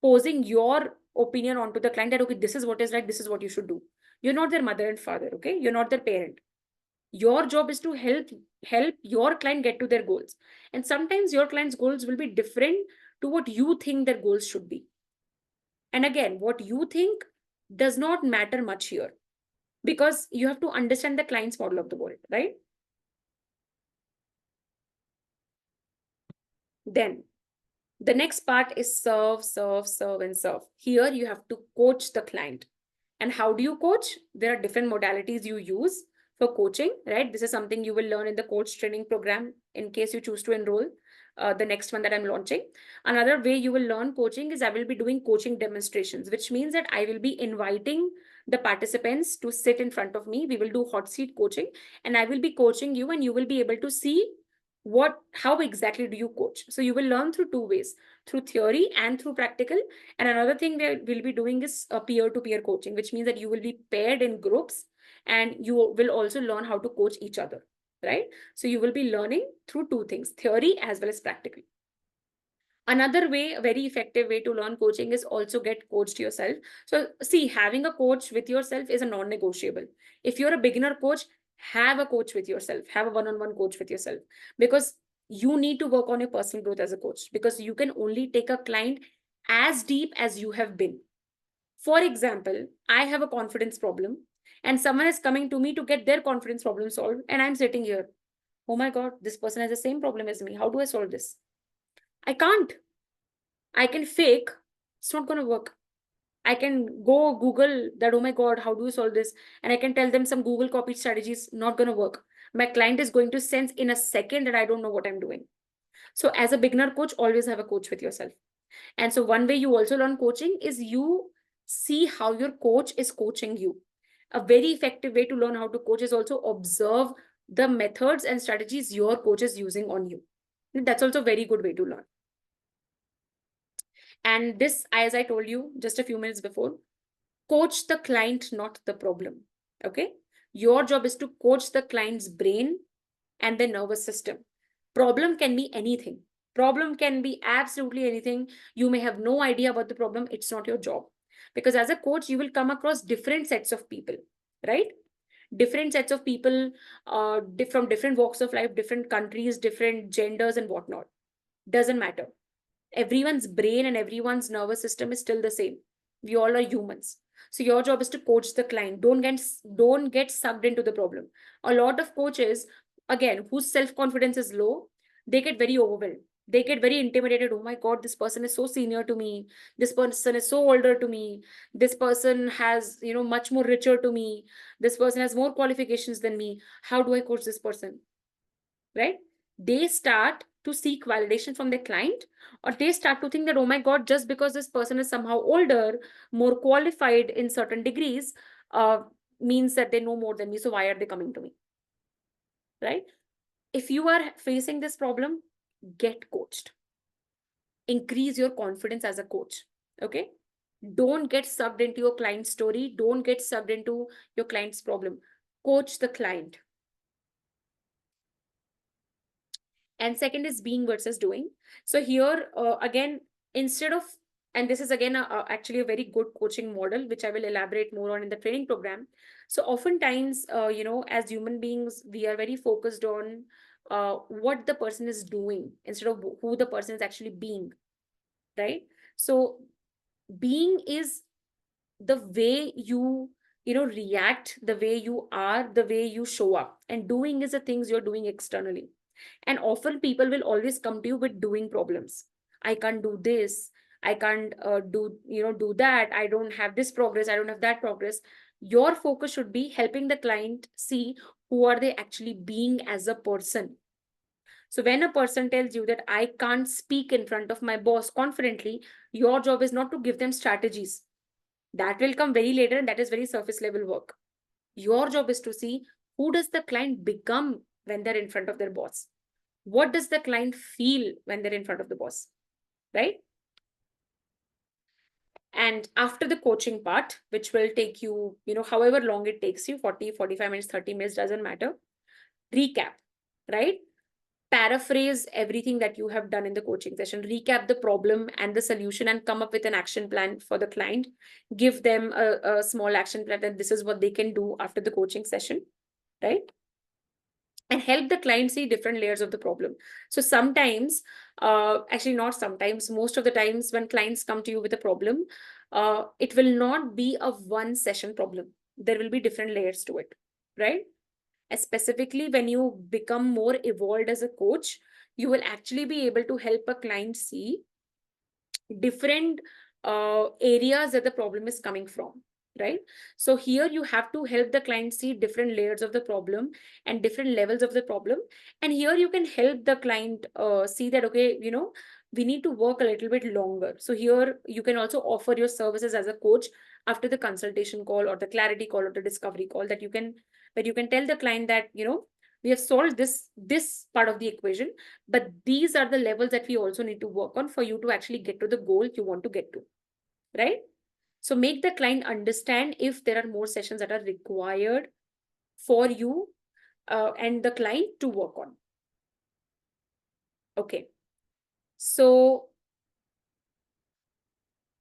posing your opinion onto the client that, okay, this is what is right, this is what you should do. You're not their mother and father, okay? You're not their parent. Your job is to help your client get to their goals. And sometimes your client's goals will be different to what you think their goals should be. And again, what you think does not matter much here, because you have to understand the client's model of the world, right? Then the next part is serve, serve, serve, and serve. Here you have to coach the client. And how do you coach? There are different modalities you use for coaching, right? This is something you will learn in the coach training program in case you choose to enroll. The next one that I'm launching. Another way you will learn coaching is I will be doing coaching demonstrations, which means that I will be inviting the participants to sit in front of me. We will do hot seat coaching, and I will be coaching you, and you will be able to see how exactly do you coach. So you will learn through two ways, through theory and through practical. And another thing we will be doing is a peer-to-peer coaching, which means that you will be paired in groups and you will also learn how to coach each other, right? So you will be learning through two things, theory as well as practical. Another way, a very effective way to learn coaching is also get coached yourself. So see, having a coach with yourself is a non-negotiable. If you're a beginner coach, have a coach with yourself, have a one-on-one coach with yourself, because you need to work on your personal growth as a coach, because you can only take a client as deep as you have been. For example, I have a confidence problem and someone is coming to me to get their confidence problem solved, and I'm sitting here, oh my God, this person has the same problem as me. How do I solve this? I can't. I can fake, it's not going to work. I can go Google that, oh my God, how do you solve this? And I can tell them some Google copy strategies, not going to work. My client is going to sense in a second that I don't know what I'm doing. So as a beginner coach, always have a coach with yourself. And so one way you also learn coaching is you see how your coach is coaching you. A very effective way to learn how to coach is also observe the methods and strategies your coach is using on you. That's also a very good way to learn. And this, as I told you just a few minutes before, coach the client, not the problem. Okay. Your job is to coach the client's brain and the nervous system. Problem can be anything. Problem can be absolutely anything. You may have no idea about the problem. It's not your job. Because as a coach, you will come across different sets of people, right? Different sets of people from different walks of life, different countries, different genders and whatnot. Doesn't matter. Everyone's brain and everyone's nervous system is still the same. We all are humans. So your job is to coach the client. Don't get sucked into the problem. A lot of coaches, again, whose self-confidence is low, they get very overwhelmed. They get very intimidated. Oh my God, this person is so senior to me. This person is so older to me. This person has, much more richer to me. This person has more qualifications than me. How do I coach this person? Right? They start to seek validation from their client, or they start to think that, oh my God, just because this person is somehow older, more qualified in certain degrees, means that they know more than me. So why are they coming to me? right? If you are facing this problem, get coached. Increase your confidence as a coach. Okay. Don't get sucked into your client's story. Don't get sucked into your client's problem. Coach the client. And second is being versus doing. So here, again, instead of, and this is again actually a very good coaching model, which I will elaborate more on in the training program. So oftentimes, as human beings, we are very focused on what the person is doing instead of who the person is actually being, right? So being is the way you react, the way you are, the way you show up, and doing is the things you're doing externally. And often people will always come to you with doing problems. I can't do this, I can't do that, I don't have this progress, I don't have that progress. Your focus should be helping the client see who are they actually being as a person. So when a person tells you that I can't speak in front of my boss confidently, your job is not to give them strategies. That will come very later, and that is very surface level work. Your job is to see who does the client become when they're in front of their boss. What does the client feel when they're in front of the boss, right? And after the coaching part, which will take you, however long it takes you, 40, 45 minutes, 30 minutes, doesn't matter. Recap, right? Paraphrase everything that you have done in the coaching session, recap the problem and the solution, and come up with an action plan for the client. Give them a small action plan that this is what they can do after the coaching session, right? And help the client see different layers of the problem. So sometimes, actually not sometimes, most of the times when clients come to you with a problem, it will not be a one session problem. There will be different layers to it, right? Specifically, when you become more evolved as a coach, you will actually be able to help a client see different areas that the problem is coming from, right? So here you have to help the client see different layers of the problem and different levels of the problem. And here you can help the client see that, okay, we need to work a little bit longer. So here you can also offer your services as a coach after the consultation call or the clarity call or the discovery call, that you can, where you can tell the client that, we have solved this part of the equation, but these are the levels that we also need to work on for you to actually get to the goal you want to get to, right? So make the client understand if there are more sessions that are required for you and the client to work on. Okay. So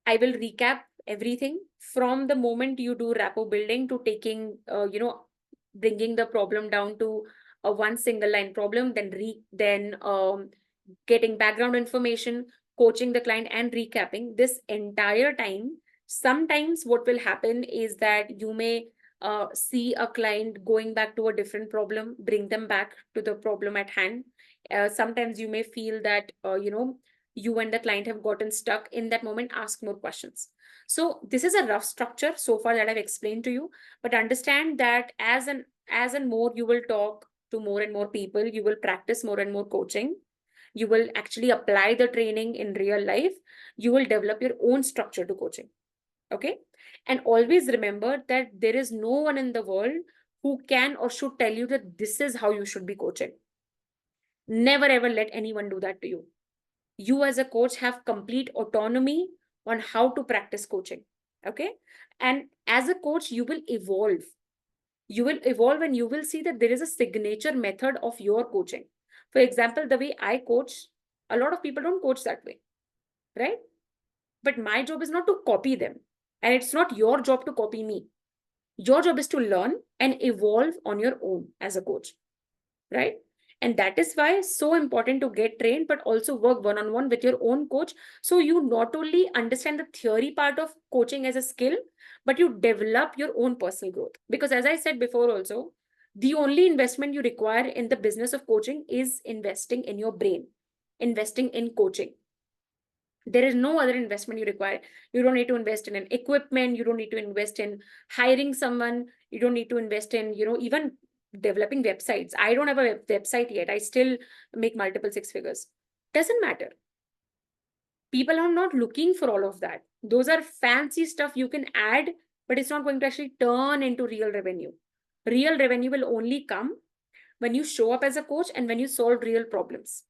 I will recap everything from the moment you do rapport building to taking, bringing the problem down to a one single line problem, then getting background information, coaching the client, and recapping this entire time. Sometimes what will happen is that you may see a client going back to a different problem, bring them back to the problem at hand. Sometimes you may feel that, you and the client have gotten stuck in that moment, ask more questions. So this is a rough structure so far that I've explained to you, but understand that as and more you will talk to more and more people, you will practice more and more coaching, you will actually apply the training in real life, you will develop your own structure to coaching. Okay. And always remember that there is no one in the world who can or should tell you that this is how you should be coaching. Never ever let anyone do that to you. You as a coach have complete autonomy on how to practice coaching. Okay. And as a coach, you will evolve. You will evolve and you will see that there is a signature method of your coaching. For example, the way I coach, a lot of people don't coach that way, right? But my job is not to copy them. And it's not your job to copy me. Your job is to learn and evolve on your own as a coach, right? And that is why it's so important to get trained, but also work one-on-one with your own coach. So you not only understand the theory part of coaching as a skill, but you develop your own personal growth. Because as I said before also, the only investment you require in the business of coaching is investing in your brain, investing in coaching. There is no other investment you require. You don't need to invest in an equipment. You don't need to invest in hiring someone. You don't need to invest in, even developing websites. I don't have a website yet. I still make multiple six figures. Doesn't matter. People are not looking for all of that. Those are fancy stuff you can add, but it's not going to actually turn into real revenue. Real revenue will only come when you show up as a coach and when you solve real problems.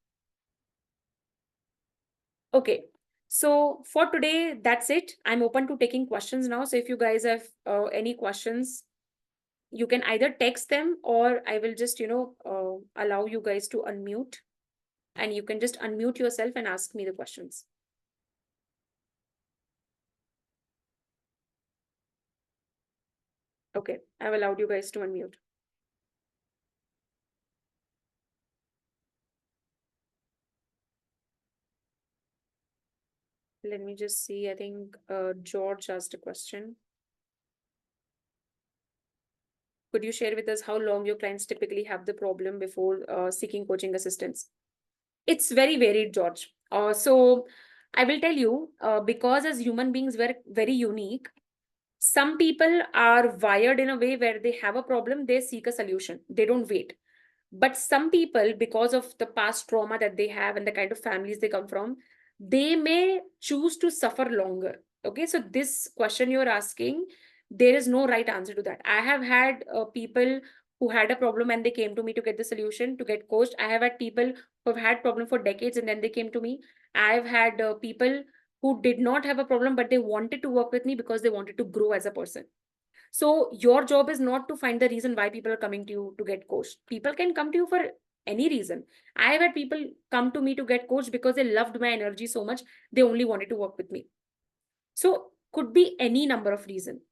Okay, so for today, that's it. I'm open to taking questions now. So if you guys have any questions, you can either text them or I will just, allow you guys to unmute, and you can just unmute yourself and ask me the questions. Okay, I've allowed you guys to unmute. Let me just see. I think George asked a question. Could you share with us how long your clients typically have the problem before seeking coaching assistance? It's very varied, George. So I will tell you, because as human beings, we're very unique. Some people are wired in a way where they have a problem, they seek a solution, they don't wait. But some people, because of the past trauma that they have and the kind of families they come from, they may choose to suffer longer. Okay, so this question you're asking, there is no right answer to that. I have had people who had a problem and they came to me to get the solution, to get coached. I have had people who have had problem for decades and then they came to me. I've had people who did not have a problem, but they wanted to work with me because they wanted to grow as a person. So your job is not to find the reason why people are coming to you to get coached. People can come to you for any reason. I have had people come to me to get coached because they loved my energy so much, they only wanted to work with me. So could be any number of reasons.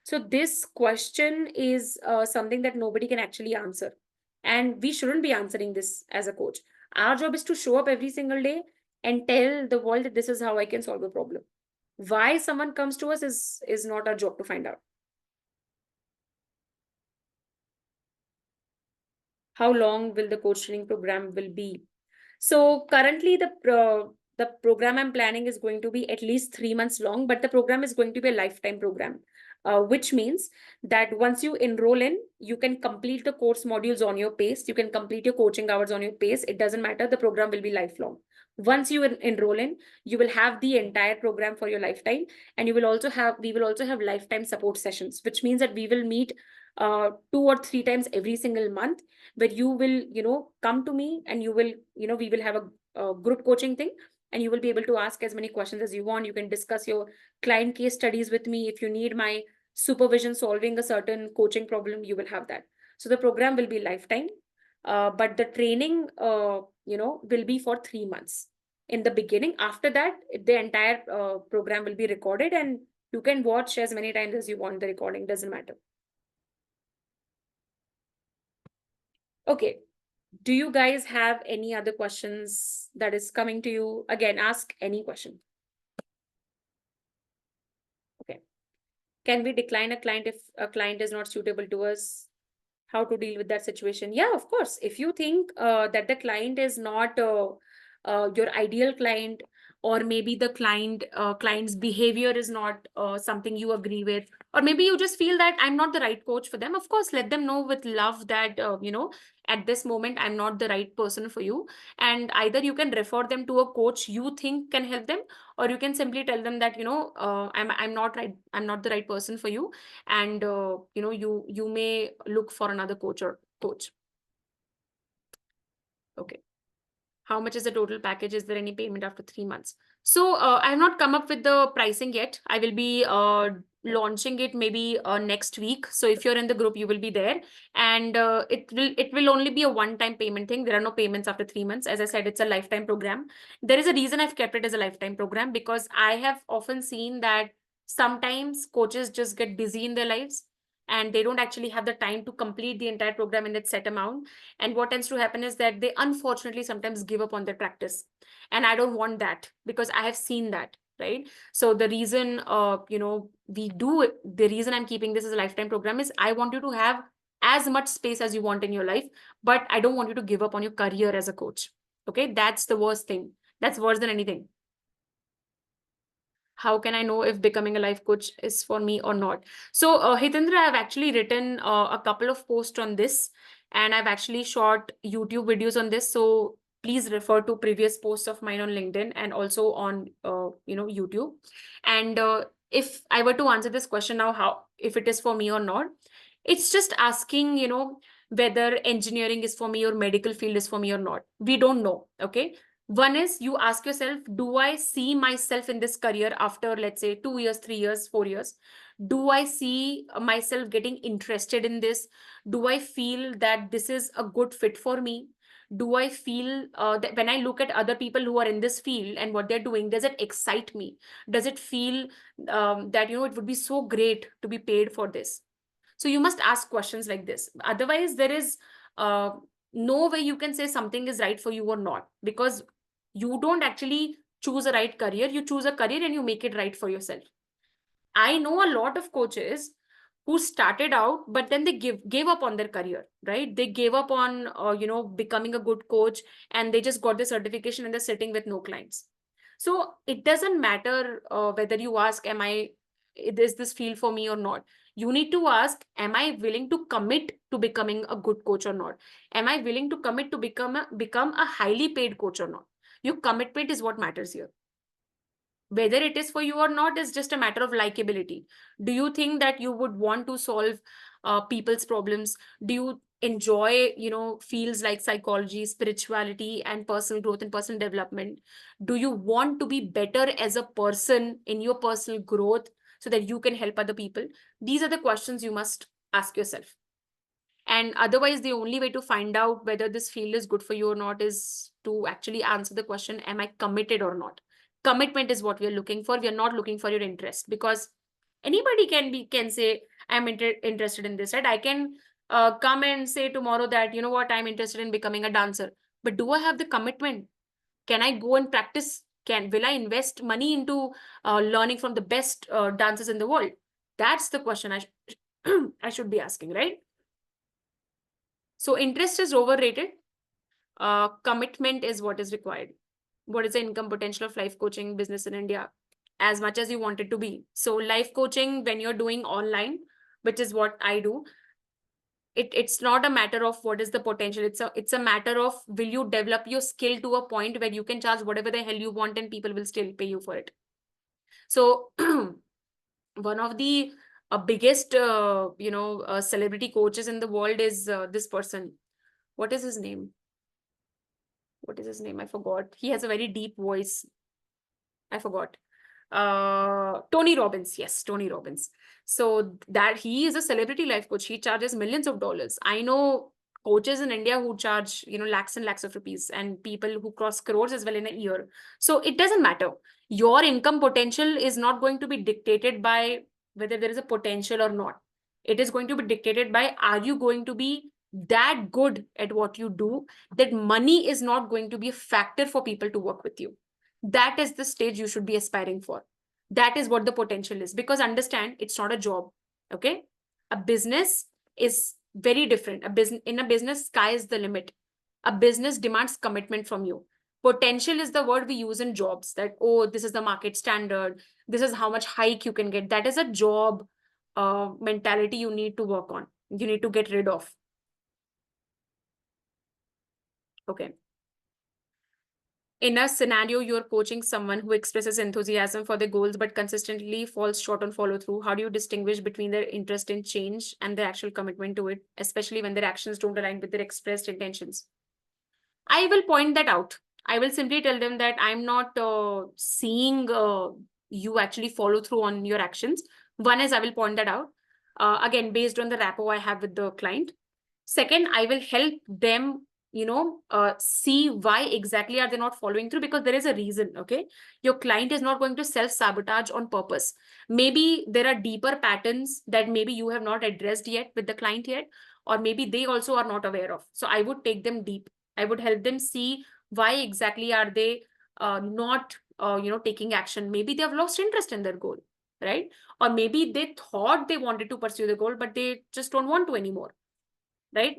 So this question is something that nobody can actually answer. And we shouldn't be answering this as a coach. Our job is to show up every single day and tell the world that this is how I can solve a problem. Why someone comes to us is not our job to find out. How long will the coach training program will be? So currently the program I'm planning is going to be at least 3 months long, but the program is going to be a lifetime program, which means that once you enroll in, you can complete the course modules on your pace. You can complete your coaching hours on your pace. It doesn't matter. The program will be lifelong. Once you enroll in, you will have the entire program for your lifetime, and we will also have lifetime support sessions, which means that we will meet 2 or 3 times every single month, where you will come to me and you will we will have a group coaching thing, and you will be able to ask as many questions as you want. You can discuss your client case studies with me. If you need my supervision solving a certain coaching problem, you will have that. So the program will be lifetime, but the training will be for 3 months in the beginning. After that, the entire program will be recorded, and you can watch as many times as you want. The recording doesn't matter. Okay. Do you guys have any other questions that is coming to you? Again, ask any question. Okay. Can we decline a client if a client is not suitable to us? How to deal with that situation? Yeah, of course. If you think that the client is not your ideal client, or maybe the client's behavior is not something you agree with, or maybe you just feel that I'm not the right coach for them, of course, let them know with love that at this moment I'm not the right person for you. And either you can refer them to a coach you think can help them, or you can simply tell them that I'm not right, I'm not the right person for you, and you may look for another coach. Okay. How much is the total package? Is there any payment after 3 months? So I have not come up with the pricing yet. I will be launching it maybe next week. So if you're in the group, you will be there, and it will only be a one-time payment thing. There are no payments after 3 months. As I said, it's a lifetime program. There is a reason I've kept it as a lifetime program, because I have often seen that sometimes coaches just get busy in their lives and they don't actually have the time to complete the entire program in that set amount. And what tends to happen is that they unfortunately sometimes give up on their practice. And I don't want that, because I have seen that, right? So the reason, the reason I'm keeping this as a lifetime program is I want you to have as much space as you want in your life, but I don't want you to give up on your career as a coach. Okay, that's the worst thing. That's worse than anything. How can I know if becoming a life coach is for me or not? So, Hitendra, I've actually written a couple of posts on this, and I've actually shot YouTube videos on this. So please refer to previous posts of mine on LinkedIn and also on, YouTube. And if I were to answer this question now, how, if it is for me or not, it's just asking, whether engineering is for me or medical field is for me or not. We don't know. Okay. One is you ask yourself, do I see myself in this career after, let's say, 2 years, 3 years, 4 years? Do I see myself getting interested in this? Do I feel that this is a good fit for me? Do I feel that when I look at other people who are in this field and what they're doing, does it excite me? Does it feel that, it would be so great to be paid for this? So you must ask questions like this. Otherwise, there is uh, no way you can say something is right for you or not, because you don't actually choose a right career. You choose a career and you make it right for yourself. I know a lot of coaches who started out, but then they gave up on their career, right? They gave up on becoming a good coach, and they just got the certification and they're sitting with no clients. So it doesn't matter whether you ask, is this field for me or not? You need to ask, am I willing to commit to becoming a good coach or not? Am I willing to commit to become a highly paid coach or not? Your commitment is what matters here. Whether it is for you or not is just a matter of likability. Do you think that you would want to solve people's problems? Do you enjoy fields like psychology, spirituality, and personal growth and personal development? Do you want to be better as a person in your personal growth so that you can help other people? These are the questions you must ask yourself. And otherwise, the only way to find out whether this field is good for you or not is to actually answer the question, am I committed or not? Commitment is what we are looking for. We are not looking for your interest, because anybody can say, I'm interested in this, right? I can come and say tomorrow that, you know what, I'm interested in becoming a dancer. But do I have the commitment? Can I go and practice? Will I invest money into learning from the best dancers in the world? That's the question I should be asking, right? So interest is overrated. Commitment is what is required. What is the income potential of life coaching business in India? As much as you want it to be. So life coaching, when you're doing online, which is what I do, it's not a matter of what is the potential. It's a matter of, will you develop your skill to a point where you can charge whatever the hell you want and people will still pay you for it. So one of the biggest celebrity coaches in the world is this person. What is his name? I forgot. He has a very deep voice. I forgot. Tony Robbins. Yes, Tony Robbins. So that he is a celebrity life coach. He charges millions of dollars. I know coaches in India who charge, lakhs and lakhs of rupees, and people who cross crores as well in a year. So it doesn't matter. Your income potential is not going to be dictated by whether there is a potential or not. It is going to be dictated by, are you going to be that good at what you do that money is not going to be a factor for people to work with you? That is the stage you should be aspiring for. That is what the potential is. Because understand, it's not a job. Okay. A business is very different. In a business, sky is the limit. A business demands commitment from you. Potential is the word we use in jobs, that, oh, this is the market standard. This is how much hike you can get. That is a job mentality you need to work on. You need to get rid of. Okay. In a scenario, you're coaching someone who expresses enthusiasm for their goals but consistently falls short on follow through. How do you distinguish between their interest in change and their actual commitment to it, especially when their actions don't align with their expressed intentions? I will point that out. I will simply tell them that I'm not seeing you actually follow through on your actions. One is, I will point that out. Again, based on the rapport I have with the client. Second, I will help them see why exactly are they not following through, because there is a reason. Okay, your client is not going to self-sabotage on purpose. Maybe there are deeper patterns that maybe you have not addressed yet with the client yet, or maybe they also are not aware of. So I would take them deep. I would help them see why exactly are they not taking action. Maybe they have lost interest in their goal, right? Or maybe they thought they wanted to pursue the goal, but they just don't want to anymore, right?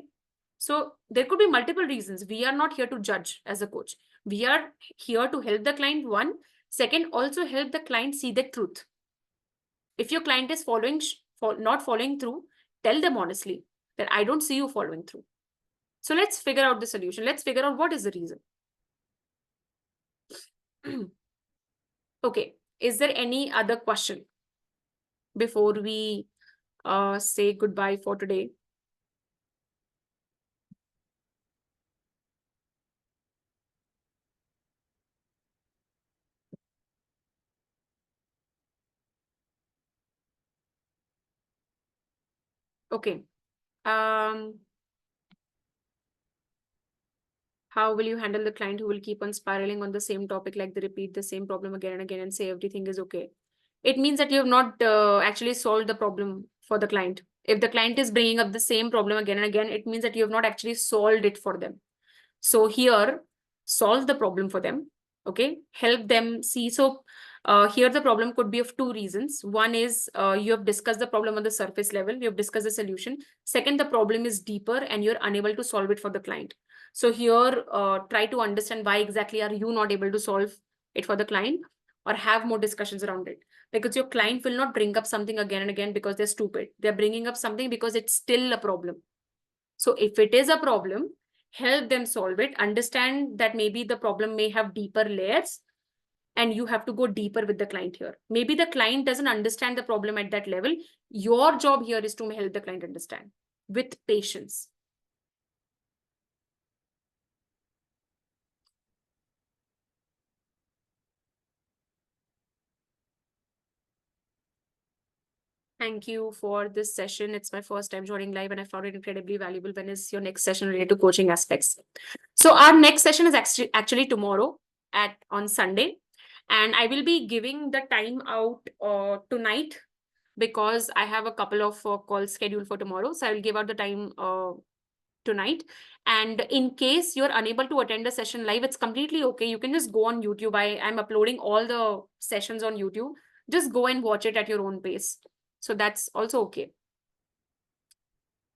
So there could be multiple reasons. We are not here to judge as a coach. We are here to help the client, one. Second, also help the client see the truth. If your client is not following through, tell them honestly that I don't see you following through. So let's figure out the solution. Let's figure out what is the reason. Okay. Is there any other question before we say goodbye for today? Okay. How will you handle the client who will keep on spiraling on the same topic, like they repeat the same problem again and again and say everything is okay? It means that you have not actually solved the problem for the client. If the client is bringing up the same problem again and again, it means that you have not actually solved it for them. So here, solve the problem for them. Okay, help them see. So here the problem could be of two reasons. One is you have discussed the problem on the surface level, you have discussed the solution. Second, the problem is deeper and you're unable to solve it for the client. So here, try to understand why exactly are you not able to solve it for the client, or have more discussions around it. Because your client will not bring up something again and again because they're stupid. They're bringing up something because it's still a problem. So if it is a problem, help them solve it. Understand that maybe the problem may have deeper layers and you have to go deeper with the client here. Maybe the client doesn't understand the problem at that level. Your job here is to help the client understand with patience. Thank you for this session. It's my first time joining live and I found it incredibly valuable. When is your next session related to coaching aspects? So our next session is actually tomorrow on Sunday. And I will be giving the time out tonight because I have a couple of calls scheduled for tomorrow. So I will give out the time tonight. And in case you're unable to attend the session live, it's completely okay. You can just go on YouTube. I'm uploading all the sessions on YouTube. Just go and watch it at your own pace. So that's also okay.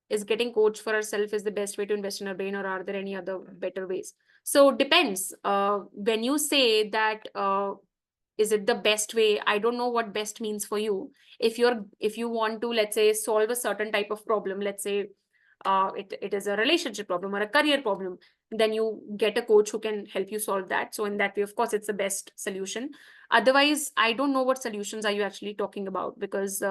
Is getting coached for ourselves is the best way to invest in our brain, or are there any other better ways? So depends. When you say that, is it the best way? I don't know what best means for you. If you want to, let's say, solve a certain type of problem, let's say it is a relationship problem or a career problem, then you get a coach who can help you solve that. So in that way, of course, it's the best solution. Otherwise, I don't know what solutions are you actually talking about, because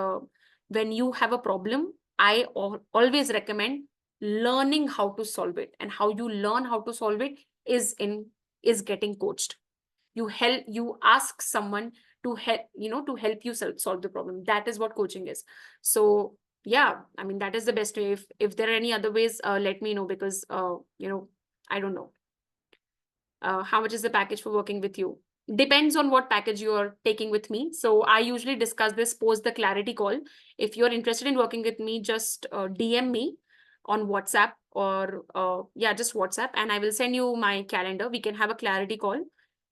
when you have a problem, I always recommend learning how to solve it, and how you learn how to solve it is getting coached. You ask someone to help you solve the problem. That is what coaching is. So yeah, I mean, that is the best way. If there are any other ways, let me know, because I don't know how much is the package for working with you. Depends on what package you are taking with me. So I usually discuss this post the clarity call. If you're interested in working with me, just DM me on WhatsApp, or just WhatsApp, and I will send you my calendar. We can have a clarity call,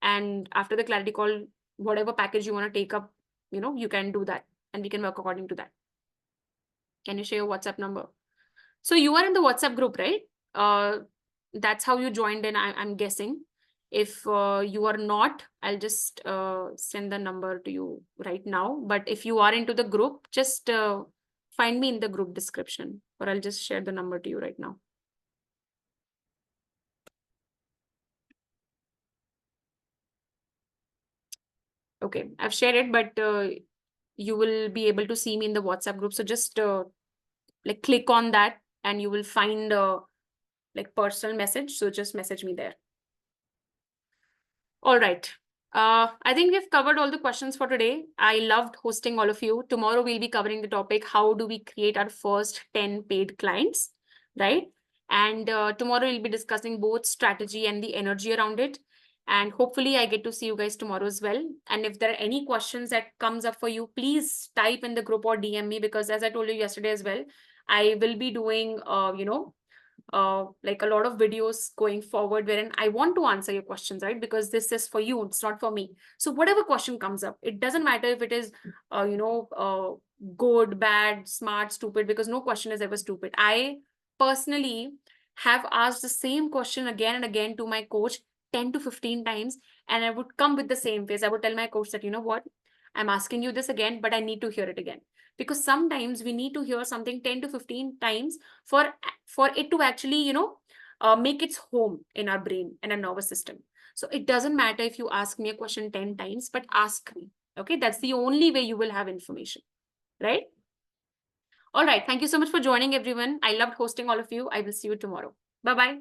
and after the clarity call, whatever package you want to take up, you can do that, and we can work according to that. Can you share your WhatsApp number? So you are in the WhatsApp group, right? That's how you joined in, I'm guessing. If you are not, I'll just send the number to you right now. But if you are into the group, just find me in the group description, or I'll just share the number to you right now. Okay, I've shared it, but you will be able to see me in the WhatsApp group. So just like click on that and you will find like personal message. So just message me there. All right. I think we've covered all the questions for today. I loved hosting all of you. Tomorrow we'll be covering the topic, how do we create our first 10 paid clients, right? And tomorrow we'll be discussing both strategy and the energy around it. And hopefully I get to see you guys tomorrow as well. And if there are any questions that comes up for you, please type in the group or DM me, because as I told you yesterday as well, I will be doing, like a lot of videos going forward wherein I want to answer your questions, right? Because this is for you, it's not for me. So whatever question comes up, it doesn't matter if it is, good, bad, smart, stupid, because no question is ever stupid. I personally have asked the same question again and again to my coach 10 to 15 times, and I would come with the same face. I would tell my coach that, you know what, I'm asking you this again, but I need to hear it again. Because sometimes we need to hear something 10 to 15 times for it to actually, make its home in our brain and our nervous system. So it doesn't matter if you ask me a question 10 times, but ask me. Okay, that's the only way you will have information, right? All right. Thank you so much for joining, everyone. I loved hosting all of you. I will see you tomorrow. Bye-bye.